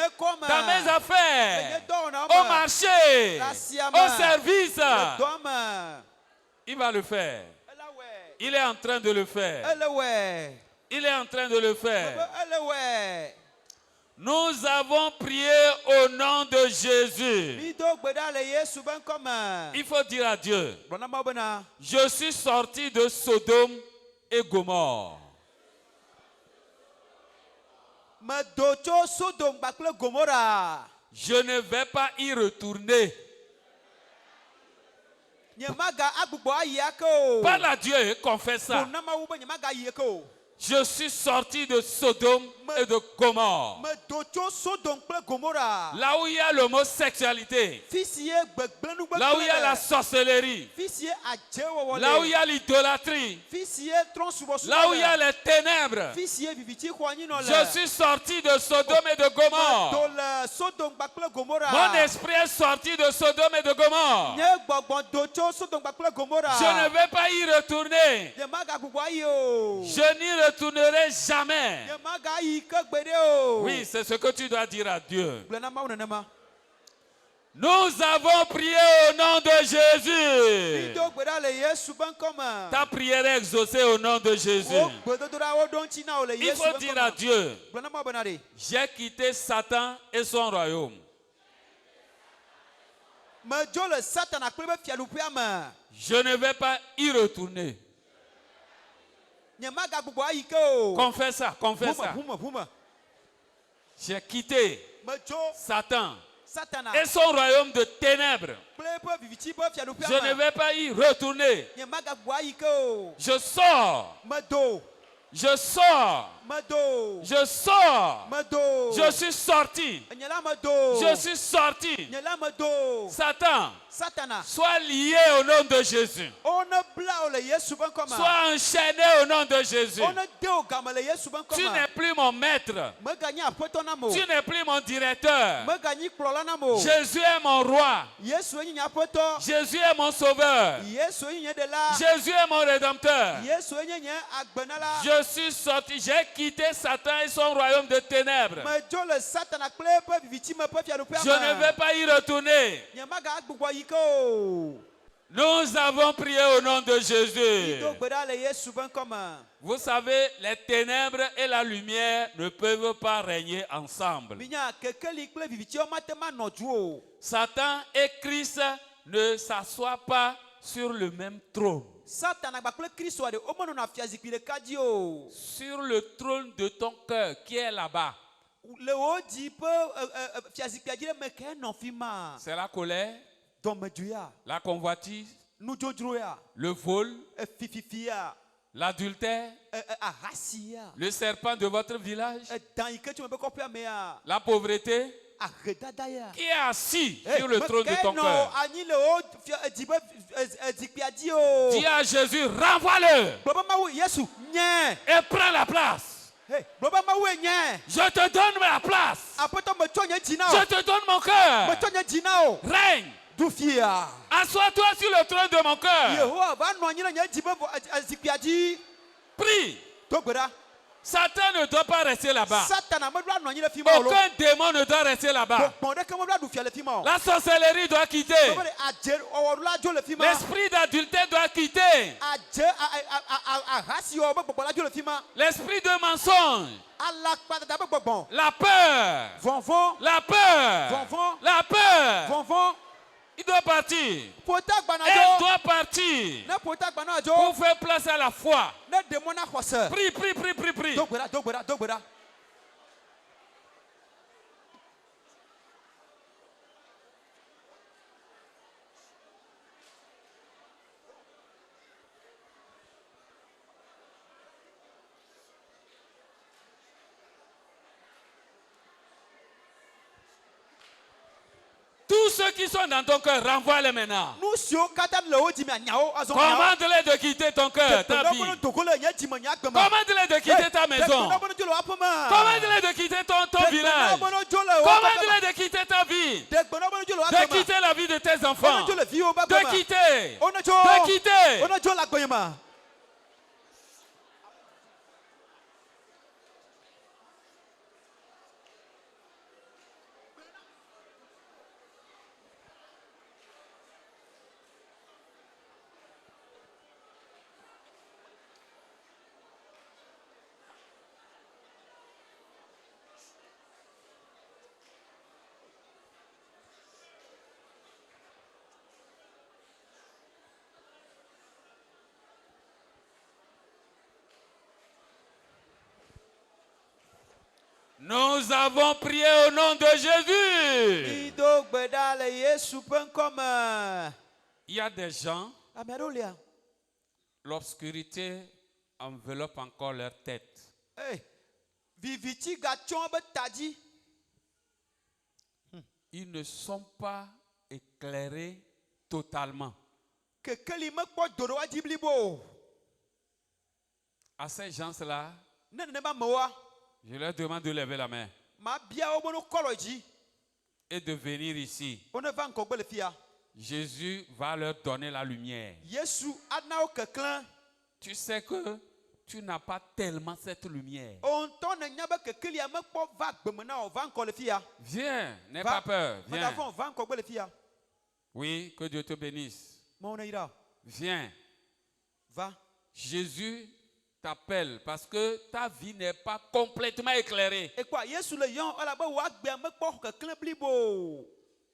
dans mes affaires, au marché, au service. Il va le faire. Il est en train de le faire. Il est en train de le faire. Nous avons prié au nom de Jésus. Il faut dire à Dieu, je suis sorti de Sodome et Gomorrhe. Je ne vais pas y retourner. Parle à Dieu et confesse ça. Je suis sorti de Sodome et de Gomorrhe. Là où il y a l'homosexualité. Là où il y a la sorcellerie. Là où il y a l'idolâtrie. Là où il y a les ténèbres. Je suis sorti de Sodome et de Gomorrhe. Mon esprit est sorti de Sodome et de Gomorrhe. Je ne vais pas y retourner. Je n'y retournerai jamais. Oui, c'est ce que tu dois dire à Dieu. Gblɔ na Mawu nenema. Nous avons prié au nom de Jésus. Mido gbe ɖa le Yesu ƒe ŋkɔ me. Ta prière est exaucée au nom de Jésus. Wo gbedodoɖawo ɖo ŋuti na wò le Il Yesu faut ƒe dire ŋkɔ à me. Dieu, Gblɔ na Mawu bena ɖe. j'ai quitté Satan et son royaume. Medzo le Satana kple eƒe fiaɖuƒea me. Je ne vais pas y retourner. Nye magagbugbɔ ayi ke o. Confesse ça, confesse ça. Ʋume. J'ai quitté Medzo Satan Satana et son royaume de ténèbres. kple eƒe viviti ƒe fiaɖuƒea Je ne me. vais pas y retourner. Nye magagbugbɔ ayi ke o. Je sors, Medo. je sors, Medo. je sors. Medo. Je suis sorti. Nye la medo. Je suis sorti. Nye la medo. Satan, Satana. sois lié au nom de Jésus. O ne bla o le Yesu ƒe ŋkɔ me. Sois enchaîné au nom de Jésus. O ne de o game le Yesu ƒe ŋkɔ Tu me. n'es plus mon maître. Meganyi aƒetɔ nam o. Tu n'es plus mon directeur. Meganyi kplɔla nam o. Jésus est mon roi. Yesu enyi nye aƒetɔ. Jésus est mon sauveur. Yesu enyi nye ɖela. Jésus est mon rédempteur. Yesu enyi nye agbenala. Je suis sorti, j'ai quitté Satan et son royaume de ténèbres. Medzo le Satana kple eƒe viviti me ƒe fiaɖuƒea Je ne vais pas y retourner. Nye magagbugbɔ yi ke o. Nous avons prié au nom de Jésus. Do gbe ɖa le Yesu ƒe ŋkɔ me. Vous savez, les ténèbres et la lumière ne peuvent pas régner ensemble. Minya kekeli kple vivitiwo mate ma nɔ dzu o. Satan et Christ ne s'assoient pas sur le même trône. Satana kpakple Kristo aɖe wo menɔna fiazikpui ɖeka dzi o. Sur le trône de ton cœur qui est là-bas, Le wo dzi ƒe fiazikpuia dzi ɖe me ke nɔ fi ma. c'est la colère, Dɔmedzoea, la convoitise, nudzodzroa, le vol, fififia, l'adultère, ahasia, le serpent de votre village, dan yi ke tso me ƒe kɔƒea mea, la pauvreté, ahedada ya. qui est assis sur le trône de ton nɔ cœur. anyi le wo dzi ƒe zikpuia dzi o. Dis à Jésus, renvoie-le Gblɔ be Mawu Yesu nye. et prends la place. Hey, gblɔ be Mawu nye. Je te donne ma place. Aƒetɔ metsɔ nye dzi na Je o. te donne mon cœur. Metsɔ nye dzi na o. Règne. Du fia. Assois-toi sur le trône de mon cœur. Yehowa va nɔ anyi ɖe nye dzi ƒe zikpuia dzi. Prie. Do gbe ɖa. Satan ne doit pas rester là-bas. Satana meɖo anɔ anyi ɖe fi ma o. Aucun démon ne doit rester là-bas. Gbɔ̃ ɖeke meɖo aɖu fia le fi ma o. La sorcellerie doit quitter. Gbe be adze wɔwɔɖula dzo le fi ma. L'esprit d'adultère doit quitter. Adze ahasi wɔ be gbɔgbɔ la dzo le fi ma. L'esprit de mensonge. Alakpadada be gbɔgbɔ. La peur. Vɔvɔ̃. La peur. Vɔvɔ̃. La peur. Vɔvɔ̃. Il doit partir. Ƒota gbana Elle dzo. doit partir. Ne ƒota gbana dzo. Pour faire place à la foi. Ne ɖe mɔ na xɔse. Prie, prie, prie, prie, prie. Do gbe ɖa, do gbe ɖa, do gbe ɖa. Tous ceux qui sont dans ton cœur, renvoie-les maintenant. Nu siwo katã le wo dzi mea nyawo azɔ nyawo. Commande-les de quitter ton cœur, ta vie. dogo le nye dzi me nye agbe me. Commande-les de quitter ta maison. Degbe dzo le woaƒe me. Commande-les de quitter ton village. Dzo le woaƒe me. Commande-les de quitter ta vie. Degbe dzo le De woaƒe me. quitter la vie de tes enfants. Dzo le viwo ƒe agbe De me. quitter. Wone dzo. De quitter. Wone dzo le agbe me. Nous avons prié au nom de Jésus. Do gbe ɖa le Yesu ƒe ŋkɔ me. Il y a des gens, Ame aɖewo lia. l'obscurité enveloppe encore leur tête. Viviti gatsɔ be ta dzi. Ils ne sont pas éclairés totalement. Kekeli mekpɔ doɖoa dzi blibo o. À ces gens-là, Ne nenema amewoa, je leur demande de lever la main mabia wo be no kɔlɔ dzi. et de venir ici. Wone va ŋgɔgbe le fia. Jésus va leur donner la lumière. Yesu ana wo keklẽ. Tu sais que tu n'as pas tellement cette lumière. Ontɔ ne nya be kekelia mekpɔ va gbeme na o, va ŋkɔ le fia. Viens, n'aie pas peur. Viens. Megavɔn, va ŋkɔ gbe le fia. Oui, que Dieu te bénisse. Mawu ne yra o. Viens. Va. Jésus t'appelle parce que ta vie n'est pas complètement éclairée. Ekpɔ Yesu le yɔn elabe wò agbea mekpɔ keklẽ blibo.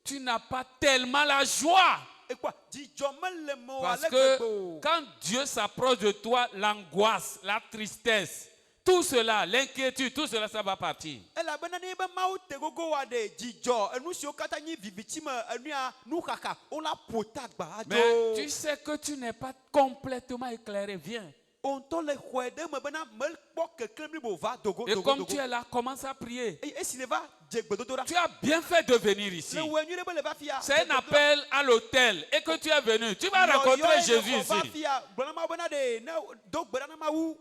Tu n'as pas tellement la joie. Ekpɔ dzidzɔ mele me o Parce ale que gbegbe o. quand Dieu s'approche de toi, l'angoisse, la tristesse, tout cela, l'inquiétude, tout cela, ça va partir. Elabena ne be Mawu te gogo wa de dzidzɔ enu siwo katã nyi vivitsi me enua nuxaxa wola ƒo ta gba Mais adzo. tu sais que tu n'es pas complètement éclairé. Viens. Ontɔ le xɔe ɖe me bena mekpɔ keklẽ blibo va dogo Et dogo comme dogo. tu es là, commence à prier. Eye esi le va dze gbedodoɖa. Tu as bien fait de venir ici. Le wɔ nyui ɖe be le va fia. C'est un appel à l'hôtel et que tu es venu. Tu vas rencontrer Jésus ici. Gblɔ na Mawu bena ɖe ne do gbe ɖa na Mawu.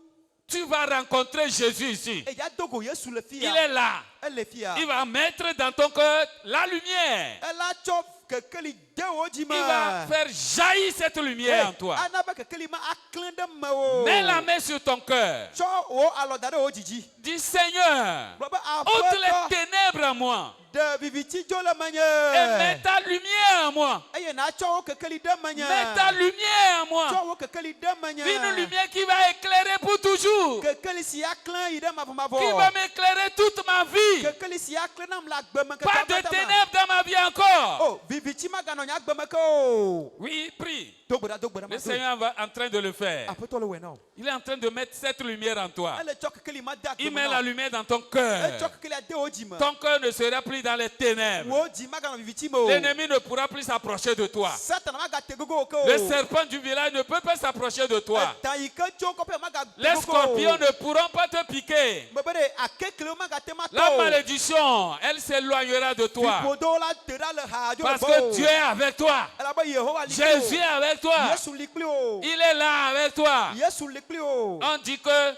Tu vas rencontrer Jésus ici. Eya dogo Yesu le fia. Il est là. Ele fia. Il va mettre dans ton cœur la lumière. Ela tsɔ kekeli de wo dzi me. Il va faire jaillir cette lumière en toi. Ana be kekeli ma aklẽ ɖe me o. Mets la main sur ton cœur. Tsɔ wo alɔ da ɖe wo dzidzi. Dis Seigneur, Gblɔ be ôte les aƒetɔ ténèbres à moi de vivitsi dzo le et menye. mets ta lumière à moi. Eye natsɔ wo kekeli de menye. Mets ta lumière à moi. Tsɔ wo kekeli de menye. Une lumière qui va éclairer pour toujours. Kekeli si aklẽ yi ɖe mavɔmavɔ. Qui va m'éclairer toute ma vie. Kekeli si aklẽ nam le agbeme keke Pas de aƒetɔ me. ténèbres dans ma vie encore. Oh, vivitsi maganɔ nye agbeme ke o. Oui, prie. Do gbe ɖa Le ma do. Seigneur va en train de le faire. Aƒetɔ le wɔe na o. Il est en train de mettre cette lumière en toi. Ele tsɔ kekeli ma de Il agbeme met na la o. lumière dans ton Etsɔ cœur. kekelia de wo dzi me. Ton cœur ne sera plus dans les ténèbres. Wo dzi maganɔ vivitsi me o. L'ennemi ne pourra plus s'approcher de toi. Satan magate gogo o ke o. Le serpent du village ne peut pas s'approcher de toi. Eta yi ke tso kɔƒe magate Les gogo o. scorpions ne pourront pas te piquer. Mebe ɖe akekelewo magate ma La tɔ o. malédiction, elle s'éloignera de toi. Fiƒodowo la te ɖa le ha dzo le Parce gbɔ que o. Dieu est avec toi. Elabe Yehowa li kpli Jésus o. est avec toi. Yesu li kpli o. Il est là avec toi. Yesu li kpli o. On dit que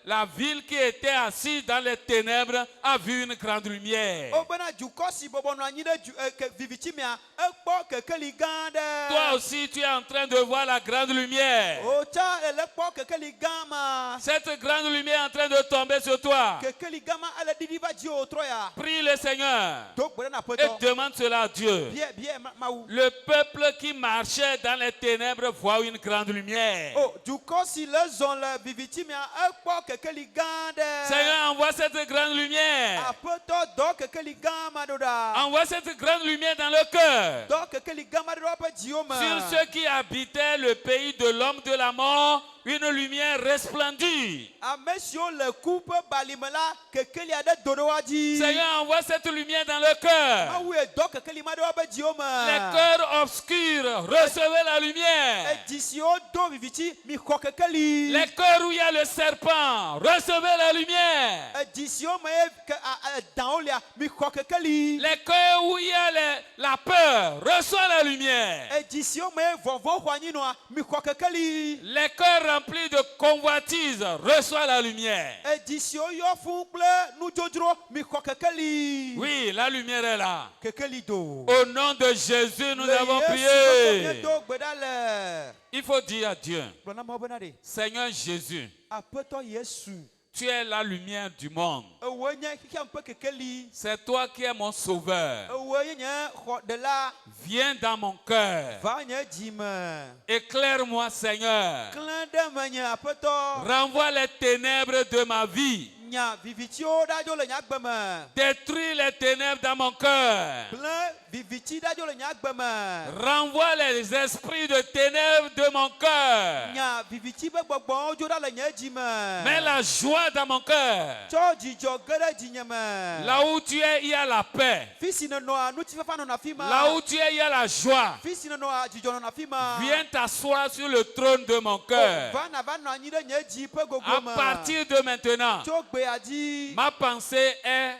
la ville qui était assise dans les ténèbres a vu une grande lumière. O bena dukɔ si bɔbɔ nɔ anyi ɖe vivitsi mea ekpɔ kekeli gã ɖe. Toi aussi, tu es en train de voir la grande lumière. O tsa ele kpɔ kekeli gã ma. Cette grande lumière est en train de tomber sur toi. Kekeli gã ma ele ɖiɖi va dzi o trɔ ya. Prie le Seigneur Do gbe ɖe na et aƒetɔ. demande cela à Dieu. Bie Mawu. Le peuple qui marchait dans les ténèbres voit une grande lumière. O dukɔ si le zɔn le vivitsi mea ekpɔ kekeli gã ɖe. Seigneur, envoie cette grande lumière. Aƒetɔ dɔ kekeli gã ma ɖo ɖa. Envoie cette grande lumière dans le cœur. Dɔ kekeli gã ma ɖe woƒe dziwo me. Sur ceux qui habitaient le pays de l'homme de la mort, une lumière resplendit. Ame siwo le ku ƒe balime la kekeli aɖe do ɖe woa dzi. Seigneur, envoie cette lumière dans le cœur. Mawu ye dɔ kekeli ma ɖe woƒe dziwo Les me. cœurs obscurs, recevez la lumière. Edzi siwo do vivitsi mi xɔ kekeli. Les cœurs où il y a le serpent, recevez la lumière. Edzi siwo me ye dãwo lia mi xɔ kekeli. Les cœurs où il y a la peur, reçois la lumière. Edzi siwo me ye vɔvɔ xɔ anyi nɔa mi xɔ kekeli. Les cœurs remplis de convoitise, reçois la lumière. Edzi siwo yɔ fũu kple nudzodzro mi xɔ kekeli. Oui, la lumière est là. Kekeli do. Au nom de Jésus, nous Le avons Yesu prié. do gbe ɖa le. Il faut dire à Dieu, Gblɔ na Mawu bena ɖe. Seigneur Jésus, Aƒetɔ Yesu. tu es la lumière du monde. Ewoe nye xixia ƒe kekeli. C'est toi qui es mon sauveur. Ewoe nye nye xɔɖela. Viens dans mon cœur. Va nye dzi me. Éclaire-moi, Seigneur. Klẽ ɖe menye aƒetɔ. Renvoie les ténèbres de ma vie. Nya vivitsiwo ɖa dzo le nye agbe me. Détruis les ténèbres dans mon cœur. Klẽ vivitsi ɖa dzo le nye agbe me. Renvoie les esprits de ténèbres de mon cœur. Nya vivitsi be gbɔgbɔwo dzo ɖa le nye dzi me. Mets la joie dans mon cœur. Tsɔ dzidzɔ ge ɖe dzinye me. Là où tu es, il y a la paix. Fi si nenɔa ŋutifafa nɔna afi ma. Là où tu es, il y a la joie. Fi si nenɔa dzidzɔ nɔna afi ma. Viens t'asseoir sur le trône de mon O, cœur. va nɔ anyi ɖe nye dzi ƒe À gogo me. partir de maintenant, Tso gbea dzi. ma pensée est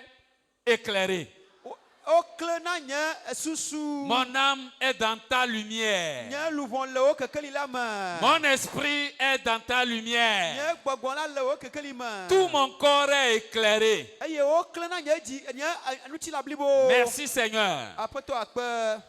éclairée. Wokle na nye susu. Mon âme est dans ta lumière. Nye luʋɔ le wo kekeli la me. Mon esprit est dans ta Nye lumière. gbɔgbɔ la le wo kekeli me. Tout mon corps est éclairé. Eye wokle na nye dzi nye ŋutilã blibo. Merci Seigneur. Aƒetɔ akpe.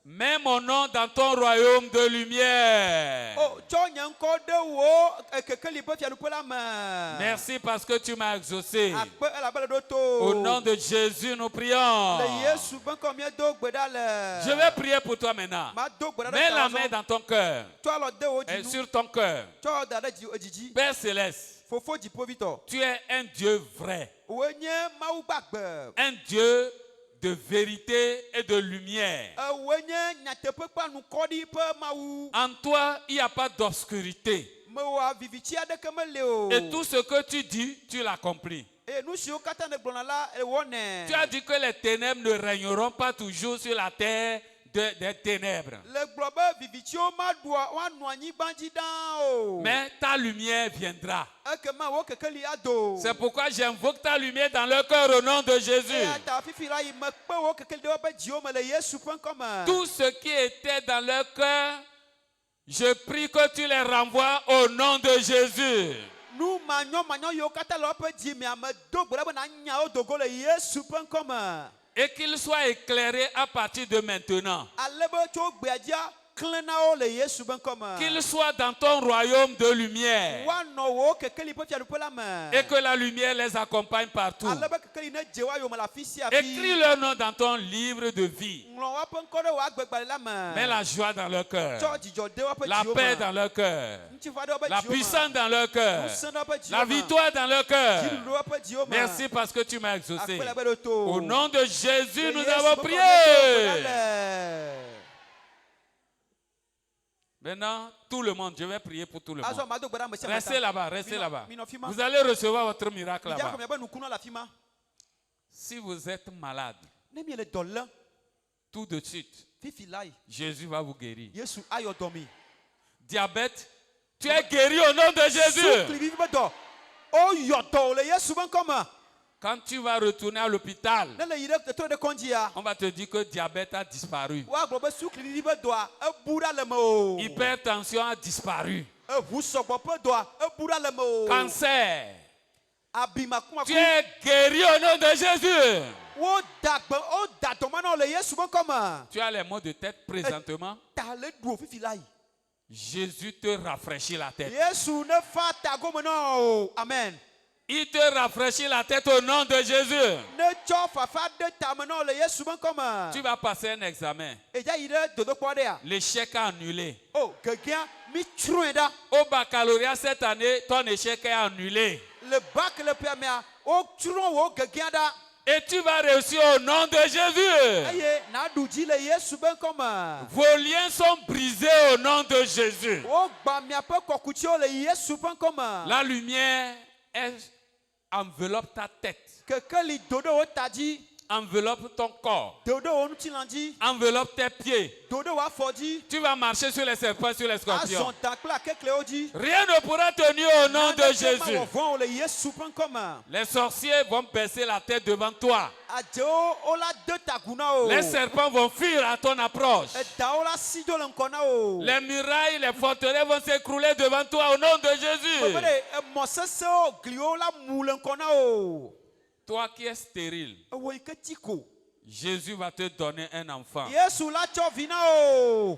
Mets mon nom dans ton royaume de lumière. Oh, tsɔ nye ŋkɔ ɖe wo kekeli ƒe fiaɖuƒe la me. Merci parce que tu m'as exaucé. Akpe elabene ɖo to. Au nom de Jésus, nous prions. Le Yesu ƒe ŋkɔ míedo gbe ɖa le. Je vais prier pour toi maintenant. Mado gbe ɖa ɖe Mets la ta main zɔ. dans ton cœur Tsɔ alɔ de wo et dzinu. sur ton cœur. Tsɔ da ɖe dzidzi. Père céleste, Fofo dziƒovitɔ. tu es un Dieu vrai, Woe nye Mawu gbagbe. un Dieu de vérité et de lumière. Woe nye nyateƒe kple nukɔɖi ƒe Mawu. En toi, il n'y a pas d'obscurité. Mewɔa vivitsi aɖeke mele o. Et tout ce que tu dis, tu l'accomplis. Eye nu siwo katã ne gblɔna la ewɔnɛ. Tu as dit que les ténèbres ne régneront pas toujours sur la terre des ténèbres. Le gblɔ be vivitsiwo woanɔ anyigba dzi ɖaa o. Mais ta lumière viendra. Ekema wo kekeli ado. C'est pourquoi j'invoque ta lumière dans le cœur au nom de Jésus. Eya ta fifi la yi mekpe wo kekeli ɖe woƒe dziwo me le Yesu ƒe ŋkɔ me. Tout ce qui était dans leur cœur, je prie que tu les renvoies au nom de Jésus. Nu manyɔmanyɔ yiwo katã le woƒe dzi me ame do gbe ɖe be nanya wo dogo le Yesu ƒe ŋkɔ me. Et qu'ils soient éclairés à partir de maintenant. Ale be tso gbea dzia klẽ na wo le Yesu ƒe ŋkɔ me. Qu'ils soient dans ton royaume de lumière. Woanɔ wo kekeli ƒe fiaɖuƒe la me. Et que la lumière les accompagne partout. Ale be kekeli ne dze woayome le afi sia afi. Écris leur nom dans ton livre de vie. Ŋlɔ woaƒe ŋkɔ ɖe wò agbegbalẽ la me. Mets la joie dans leur cœur. Tsɔ dzidzɔ de woƒe La dziwo paix me. dans leur cœur. Ŋutifa ɖe woƒe La dziwo me. puissance dans leur cœur. Ŋusẽ ɖe woƒe dziwo La me. victoire dans leur cœur. Dziɖuɖu ɖe woƒe dziwo me. Merci parce que tu m'as exaucé. Akpe le be ɖo to. Au nom de Jésus, Le nous Yesu avons ƒe ŋkɔ prié. me do gbe ɖa le. Maintenant, tout le monde, je vais prier pour tout le Azɔ monde. mado gbe ɖa ame sia ame Restez ta. là-bas, restez Minɔ- là-bas. minɔ fi ma. Vous allez recevoir votre miracle Midia là-bas. xɔ miaƒe nukunɔ le afi ma. Si vous êtes malade, Ne mi le dɔ lém, tout de suite, fifi la yi, Jésus va vous guérir. Yesu ayɔ dɔ mi. Diabète, tu es guéri au nom de Jésus. Sukli vivi be dɔ. Oyɔ dɔ wo le Yesu ƒe ŋkɔ me. Quand tu vas retourner à l'hôpital, Ne le yi ɖe tetrɔ ɖe kɔndzia. on va te dire que diabète a disparu. Woagblɔ be sukli vivi be dɔa ebu ɖa le me o. Hypertension a disparu. Eʋu sɔgbɔ ƒe dɔa ebu ɖa le me o. Cancer, Abimakumaku. tu es guéri au nom de Jésus. Woda dɔme na wo le Yesu ƒe ŋkɔ me. Tu as les maux de tête présentement. Ta le ɖu wo fifi la yi. Jésus te rafraîchit la tête. Yesu ne fa ta gome na o. Amen. Il te rafraîchit la tête au nom de Jésus. Ne tsɔ fafa de tame na wo le Yesu ƒe ŋkɔ Tu me. vas passer un examen. Edza yi ɖe dodokpɔ ɖea. L'échec a annulé. O gegea mi tsrɔ̃e ɖa. Au baccalauréat cette année, ton échec est annulé. Le bac le pia mea wo tsrɔ̃ wo gegea ɖa. Et tu vas réussir au nom de Jésus. Eye naɖu dzi le Yesu ƒe ŋkɔ me. Vos liens sont brisés au nom de Jésus. Wogba miaƒe kɔkutiwo le Yesu ƒe ŋkɔ me. La lumière enveloppe ta tête, Kekeli do ɖe wo ta dzi. enveloppe ton corps, Do ɖe wo ŋutilã dzi. enveloppe tes pieds. Do ɖe wo afɔ dzi. Tu vas marcher sur les serpents, sur les scorpions. Azɔ ta kple akeklewo dzi. Rien ne pourra tenir au nom de Jésus. Mawɔ vɔ̃ wo le Yesu ƒe ŋkɔ me. Les sorciers vont baisser la tête devant toi. Adzewo wola de tagu na wo. Les serpents vont fuir à ton approche. Edawo la si do le ŋkɔ na wo. Les murailles, les forteresses vont s'écrouler devant toi au nom de Jésus. Be ɖe emɔ sesẽwo gliwo la mu le ŋkɔ na wo. Toi qui es stérile, Ewo yi ke ti ko. Jésus va te donner un enfant. Yesu la tsɔ vi na wo.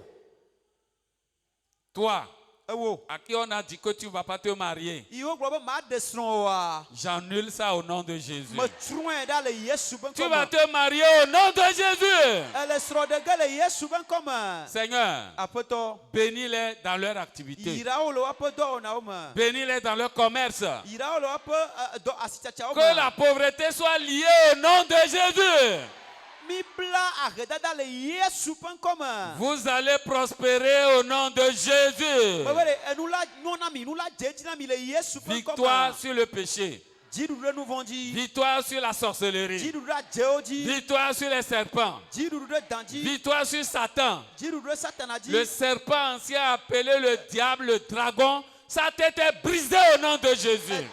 Toi, Ewo. à qui on a dit que tu ne vas pas te marier, Yiwo gblɔ be ma ɖe srɔ̃ oa. j'annule ça au nom de Jésus. Me tsrɔ̃e ɖa le Yesu ƒe Tu ŋkɔ vas me. te marier au nom de Jésus. Ele srɔ̃ ɖe ge le Yesu ƒe ŋkɔ me. Seigneur, Aƒetɔ. bénis-les dans leur activité. Yira wo le woaƒe dɔwɔnawo me. Bénis-les dans leur commerce. Yira wo le woaƒe dɔ asitsatsawo Que la me. pauvreté soit liée au nom de Jésus. Mi bla ahedada le Yesu ƒe ŋkɔ me. Vous allez prospérer au nom de Jésus. Be ɖe enu la nyɔ na mi, nu la dze edzi na mi le Yesu ƒe ŋkɔ Victoire me. sur le péché. Dziɖuɖu ɖe nu vɔ̃ dzi. Victoire sur la sorcellerie. Dziɖuɖu ɖe adzewo dzi. Victoire sur les serpents. Dziɖuɖu ɖe dã dzi. Victoire sur Satan. Dziɖuɖu ɖe Satana Le dzi. serpent ancien appelé le diable, le dragon, sa tête est brisée au nom de Jésus.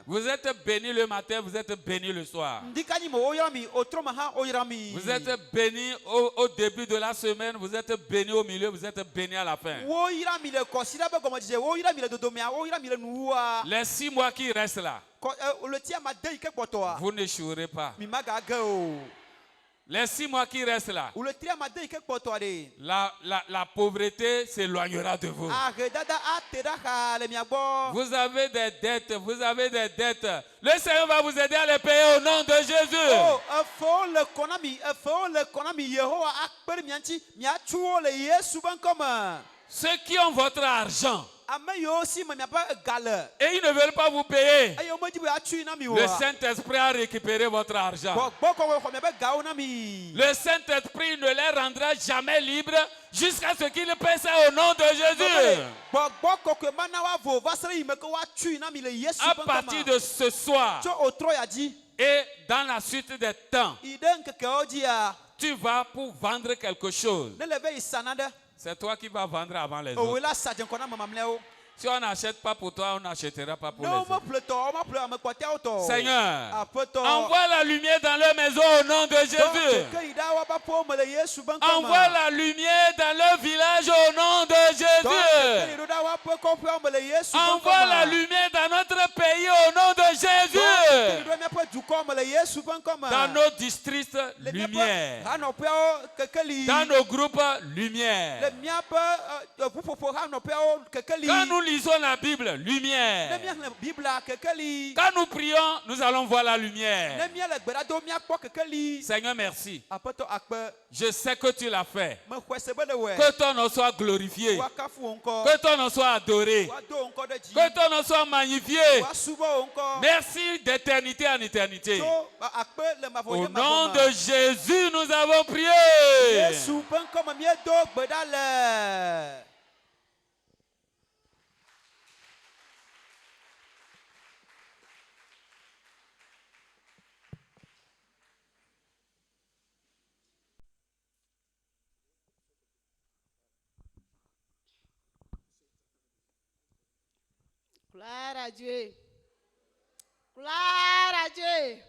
Vous êtes bénis le matin, vous êtes bénis le soir. Vous êtes bénis au début de la semaine, vous êtes bénis au milieu, vous êtes bénis à la fin. Les 6 mois qui restent là, vous n'échouerez pas. Les 6 mois qui restent là, la pauvreté s'éloignera de vous. Vous avez des dettes, vous avez des dettes. Le Seigneur va vous aider à les payer au nom de Jésus. Ceux qui ont votre argent et ils ne veulent pas vous payer, le Saint-Esprit a récupéré votre argent. Le Saint-Esprit ne les rendra jamais libres jusqu'à ce qu'ils paient ça au nom de Jésus. À partir de ce soir et dans la suite des temps, tu vas pour vendre quelque chose. C'est toi qui vas vendre avant les autres. Si on n'achète pas pour toi, on n'achètera pas pour les autres. Seigneur, envoie la lumière dans leur maison au nom de Jésus. Envoie la lumière dans leur village au nom de Jésus. Envoie la lumière dans notre pays au nom de Jésus. Dans nos districts, lumière. Dans nos groupes, lumière. Quand nous lisons la Bible, lumière. Quand nous prions, nous allons voir la lumière. Seigneur, merci. Je sais que tu l'as fait. Que ton nom soit glorifié. Que ton nom soit adoré. Que ton nom soit magnifié. Merci d'éternité en éternité. Au nom de Jésus, nous avons prié. Gloire à Dieu. Gloire à Dieu.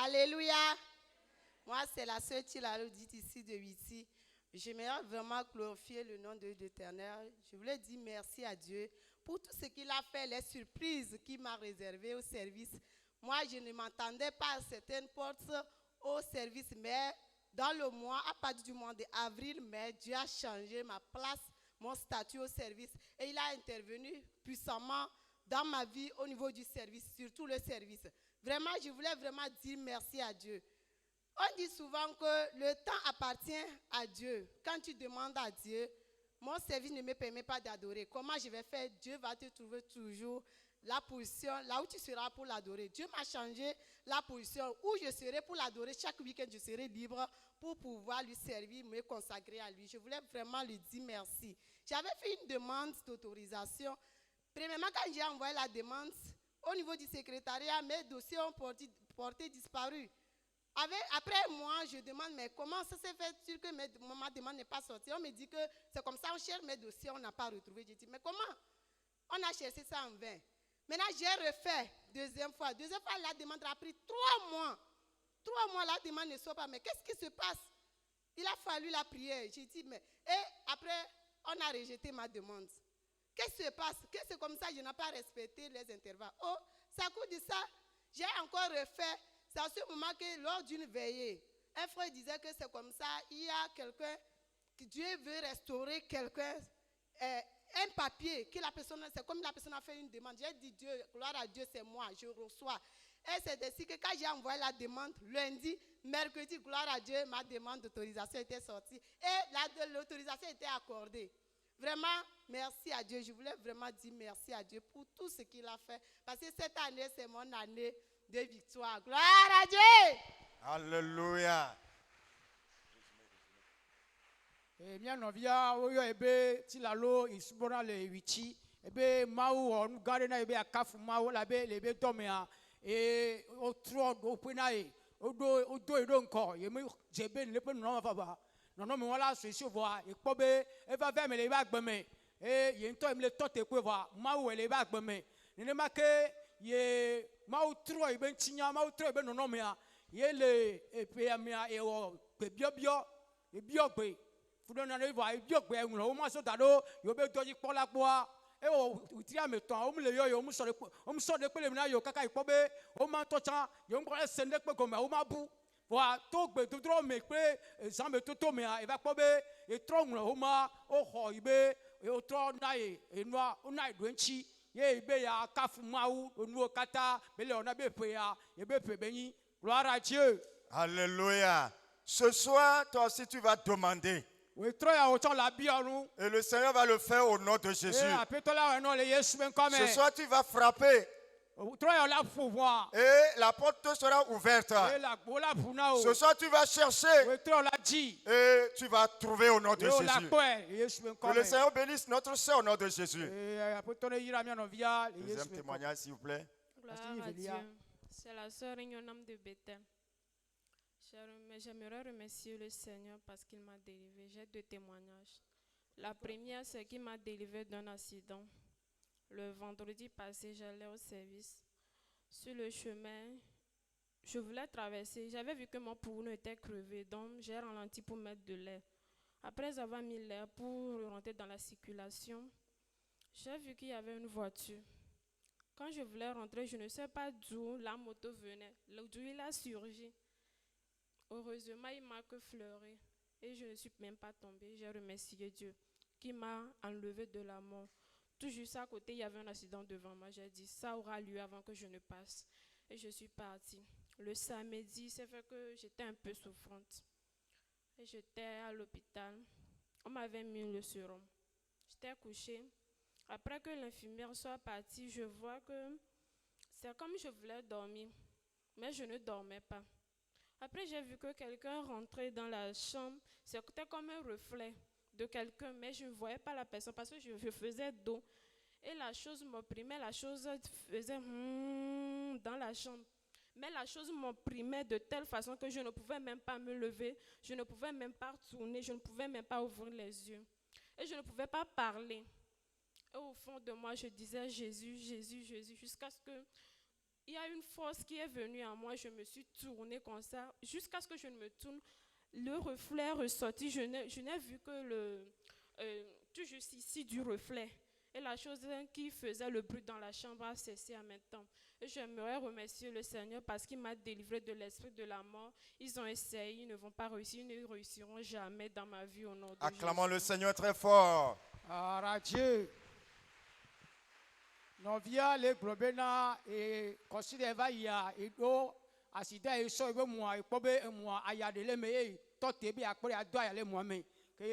Alléluia. Moi, c'est la sœur Tilalo dite ici de Witi. J'aimerais vraiment glorifier le nom de l'Éternel. Je voulais dire merci à Dieu pour tout ce qu'il a fait, les surprises qu'il m'a réservées au service. Moi, je ne m'entendais pas à certaines portes au service, mais dans le mois, à partir du mois d'avril, mai, Dieu a changé ma place, mon statut au service, et il a intervenu puissamment dans ma vie au niveau du service, surtout le service. Vraiment, je voulais vraiment dire merci à Dieu. On dit souvent que le temps appartient à Dieu. Quand tu demandes à Dieu, mon service ne me permet pas d'adorer. Comment je vais faire? Dieu va te trouver toujours la position là où tu seras pour l'adorer. Dieu m'a changé la position où je serai pour l'adorer. Chaque week-end, je serai libre pour pouvoir lui servir, me consacrer à lui. Je voulais vraiment lui dire merci. J'avais fait une demande d'autorisation. Premièrement, quand j'ai envoyé la demande, au niveau du secrétariat, mes dossiers ont porté disparu. Après moi, je demande, mais comment ça s'est fait que ma demande n'est pas sortie? On me dit que c'est comme ça, on cherche mes dossiers, on n'a pas retrouvé. J'ai dit, mais comment? On a cherché ça en vain. Maintenant, j'ai refait deuxième fois. Deuxième fois, la demande a pris 3 mois. 3 mois, la demande ne sort pas. Mais qu'est-ce qui se passe? Il a fallu la prière. J'ai dit, mais... Et après, on a rejeté ma demande. Qu'est-ce qui se passe? Que c'est comme ça, je n'ai pas respecté les intervalles. Oh, ça coûte de ça. J'ai encore refait. C'est à ce moment que lors d'une veillée, un frère disait que c'est comme ça, il y a quelqu'un, que Dieu veut restaurer quelqu'un, un papier, que la personne, c'est comme la personne a fait une demande. J'ai dit, Dieu, gloire à Dieu, c'est moi, je reçois. Et c'est ainsi que quand j'ai envoyé la demande, lundi, mercredi, gloire à Dieu, ma demande d'autorisation était sortie. Et l'autorisation était accordée. Vraiment, merci à Dieu. Je voulais vraiment dire merci à Dieu pour tout ce qu'il a fait. Parce que cette année, c'est mon année de victoire. Gloire à Dieu. Alléluia. Mia novia oyo ebe tilalo isubona le wichi ebe mau onu gare na ebe akafu mau la be lebe domea o tro do pena odo nko yemi jebe le pe no baba nɔnɔme wɔn la sɔ esi vɔa ekpɔ be eva vɛ me le eba gbe me eye ye ŋutɔ le tɔ te koe vɔa mawu le eba gbe me nenema ke ye mawu trɔ yi be ŋutinya mawu trɔ yi be nɔnɔmea ye le eƒea mea ewɔ gbe biɔbiɔ ebiɔ gbe fuɖo na ne vɔa ebiɔ gbe eŋlɔ wo ma so da ɖo yewo be dɔdzikpɔla kpɔa ewɔ wotri ame etɔ̃ wo le yɔ yewo mu sɔ ɖe kpe le na yewo kaka yi kpɔ be wo ma ŋutɔ tsã yewo ŋkɔ ese ne kpe gɔmea wo ma bu vɔa to gbedodrɔ me kple zãme toto mea eva kpɔ be etrɔ ŋlɔ wo ma woxɔ yi be wotrɔ na ye enua wona yi ɖo eŋuti ye be ya kafu mawu enuwo katã be le wɔna be ƒea ye be ƒe be nyi gloire à Dieu. Alléluia. Ce soir, toi aussi, tu vas demander. Wetrɔ ya wotsɔ la biɔ nu Et le Seigneur va le faire au nom de Jésus. ye aƒetɔ la wɔ nɔ le Yesu be ŋkɔ Ce me soir, tu vas frapper trɔ ya la ƒo ʋɔa et la porte te sera ouverte. ye la gbo la ƒu na o Ce soir, tu vas chercher wetrɔ la dzi et tu vas trouver au nom de ye wo la Jésus. kpɔe le Yesu be Que ŋkɔ le me Seigneur bénisse notre sœur au nom de Jésus. aƒetɔ ne yira mia nɔvia le Deuxième Yesu be ŋkɔ témoignage, s'il vous plaît. Gloire Pasteur à Yvelia. Dieu. C'est la sœur Ignonam de Bethel. J'aimerais remercier le Seigneur parce qu'il m'a délivré. J'ai 2 témoignages. La première, c'est qu'il m'a délivré d'un accident. Le vendredi passé, j'allais au service. Sur le chemin, je voulais traverser. J'avais vu que mon poumon était crevé, donc j'ai ralenti pour mettre de l'air. Après avoir mis l'air pour rentrer dans la circulation, j'ai vu qu'il y avait une voiture. Quand je voulais rentrer, je ne sais pas d'où la moto venait, d'où il a surgi. Heureusement, il m'a que fleuré et je ne suis même pas tombée. J'ai remercié Dieu qui m'a enlevé de la mort. Tout juste à côté, il y avait un accident devant moi. J'ai dit, ça aura lieu avant que je ne passe. Et je suis partie. Le samedi, c'est fait que j'étais un peu souffrante. Et j'étais à l'hôpital. On m'avait mis le sérum. J'étais couchée. Après que l'infirmière soit partie, je vois que c'est comme je voulais dormir, mais je ne dormais pas. Après, j'ai vu que quelqu'un rentrait dans la chambre. C'était comme un reflet de quelqu'un, mais je ne voyais pas la personne parce que je faisais dos. Et la chose m'opprimait, la chose faisait dans la chambre. Mais la chose m'opprimait de telle façon que je ne pouvais même pas me lever, je ne pouvais même pas tourner, je ne pouvais même pas ouvrir les yeux. Et je ne pouvais pas parler. Et au fond de moi, je disais Jésus, Jésus, Jésus, jusqu'à ce que il y a une force qui est venue à moi. Je me suis tournée comme ça, jusqu'à ce que je ne me tourne. Le reflet est ressorti. Je n'ai vu que tout juste ici du reflet. Et la chose qui faisait le bruit dans la chambre a cessé en même temps. Et j'aimerais remercier le Seigneur parce qu'il m'a délivré de l'esprit de la mort. Ils ont essayé, ils ne vont pas réussir, ils ne réussiront jamais dans ma vie au nom de Acclamons Jésus. le Seigneur très fort. ara Dieu nɔvia le gblɔ bena kɔsi ɖe va yia eɖo asi ɖe esɔ ebe mua ekpɔ be emua aya ɖe le me eye tɔte be akpɔ ɖe ado aya le mua me ke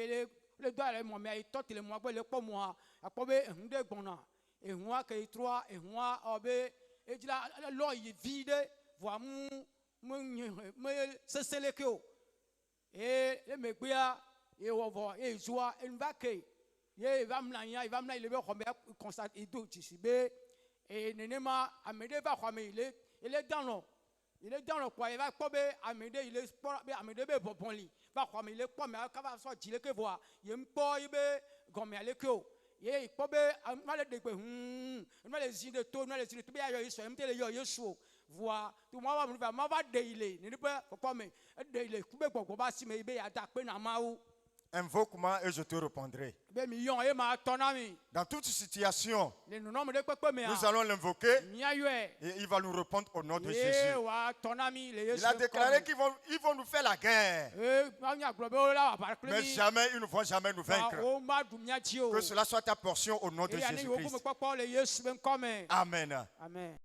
le do aya le mua me ayi tɔte le mua gbɔ le kpɔ mua akpɔ be ehu ɖe gbɔna ehua ke trɔa ehua ɔbe edzra lɔ yi vi ɖe vɔa me sese le ke o le megbea ewɔ vɔ ezua enuva ke. Ye va mla nya va mla ile be xɔ me constat edo disi be nenema ame ɖe va xɔ me ile danlɔ kpɔa ye va kpɔ be ame ɖe ile kpɔ be ame ɖe be bɔbɔli va xɔ me ile kpɔ me kava sɔ dzi leke vɔa ye ŋkpɔ ye be gɔmea leke o ye kpɔ be nua le ɖegbe nua le zi ɖe to nua le zi ɖe to be ya yɔ Yesu ŋutɛ le yɔ Yesu o vɔa to ma va ɖe ile nene be kpɔkpɔ me eɖe ile ku be gbɔgbɔ ba si me be ya da kpe na Mawu. Invoque-moi et je te répondrai. Dans toute situation, nous nous allons l'invoquer et il va nous répondre au nom de Jésus. Il a déclaré qu'ils vont nous faire la guerre. Mais jamais, ils ne vont jamais nous vaincre. Que cela soit ta portion au nom de Jésus-Christ. Amen. Amen.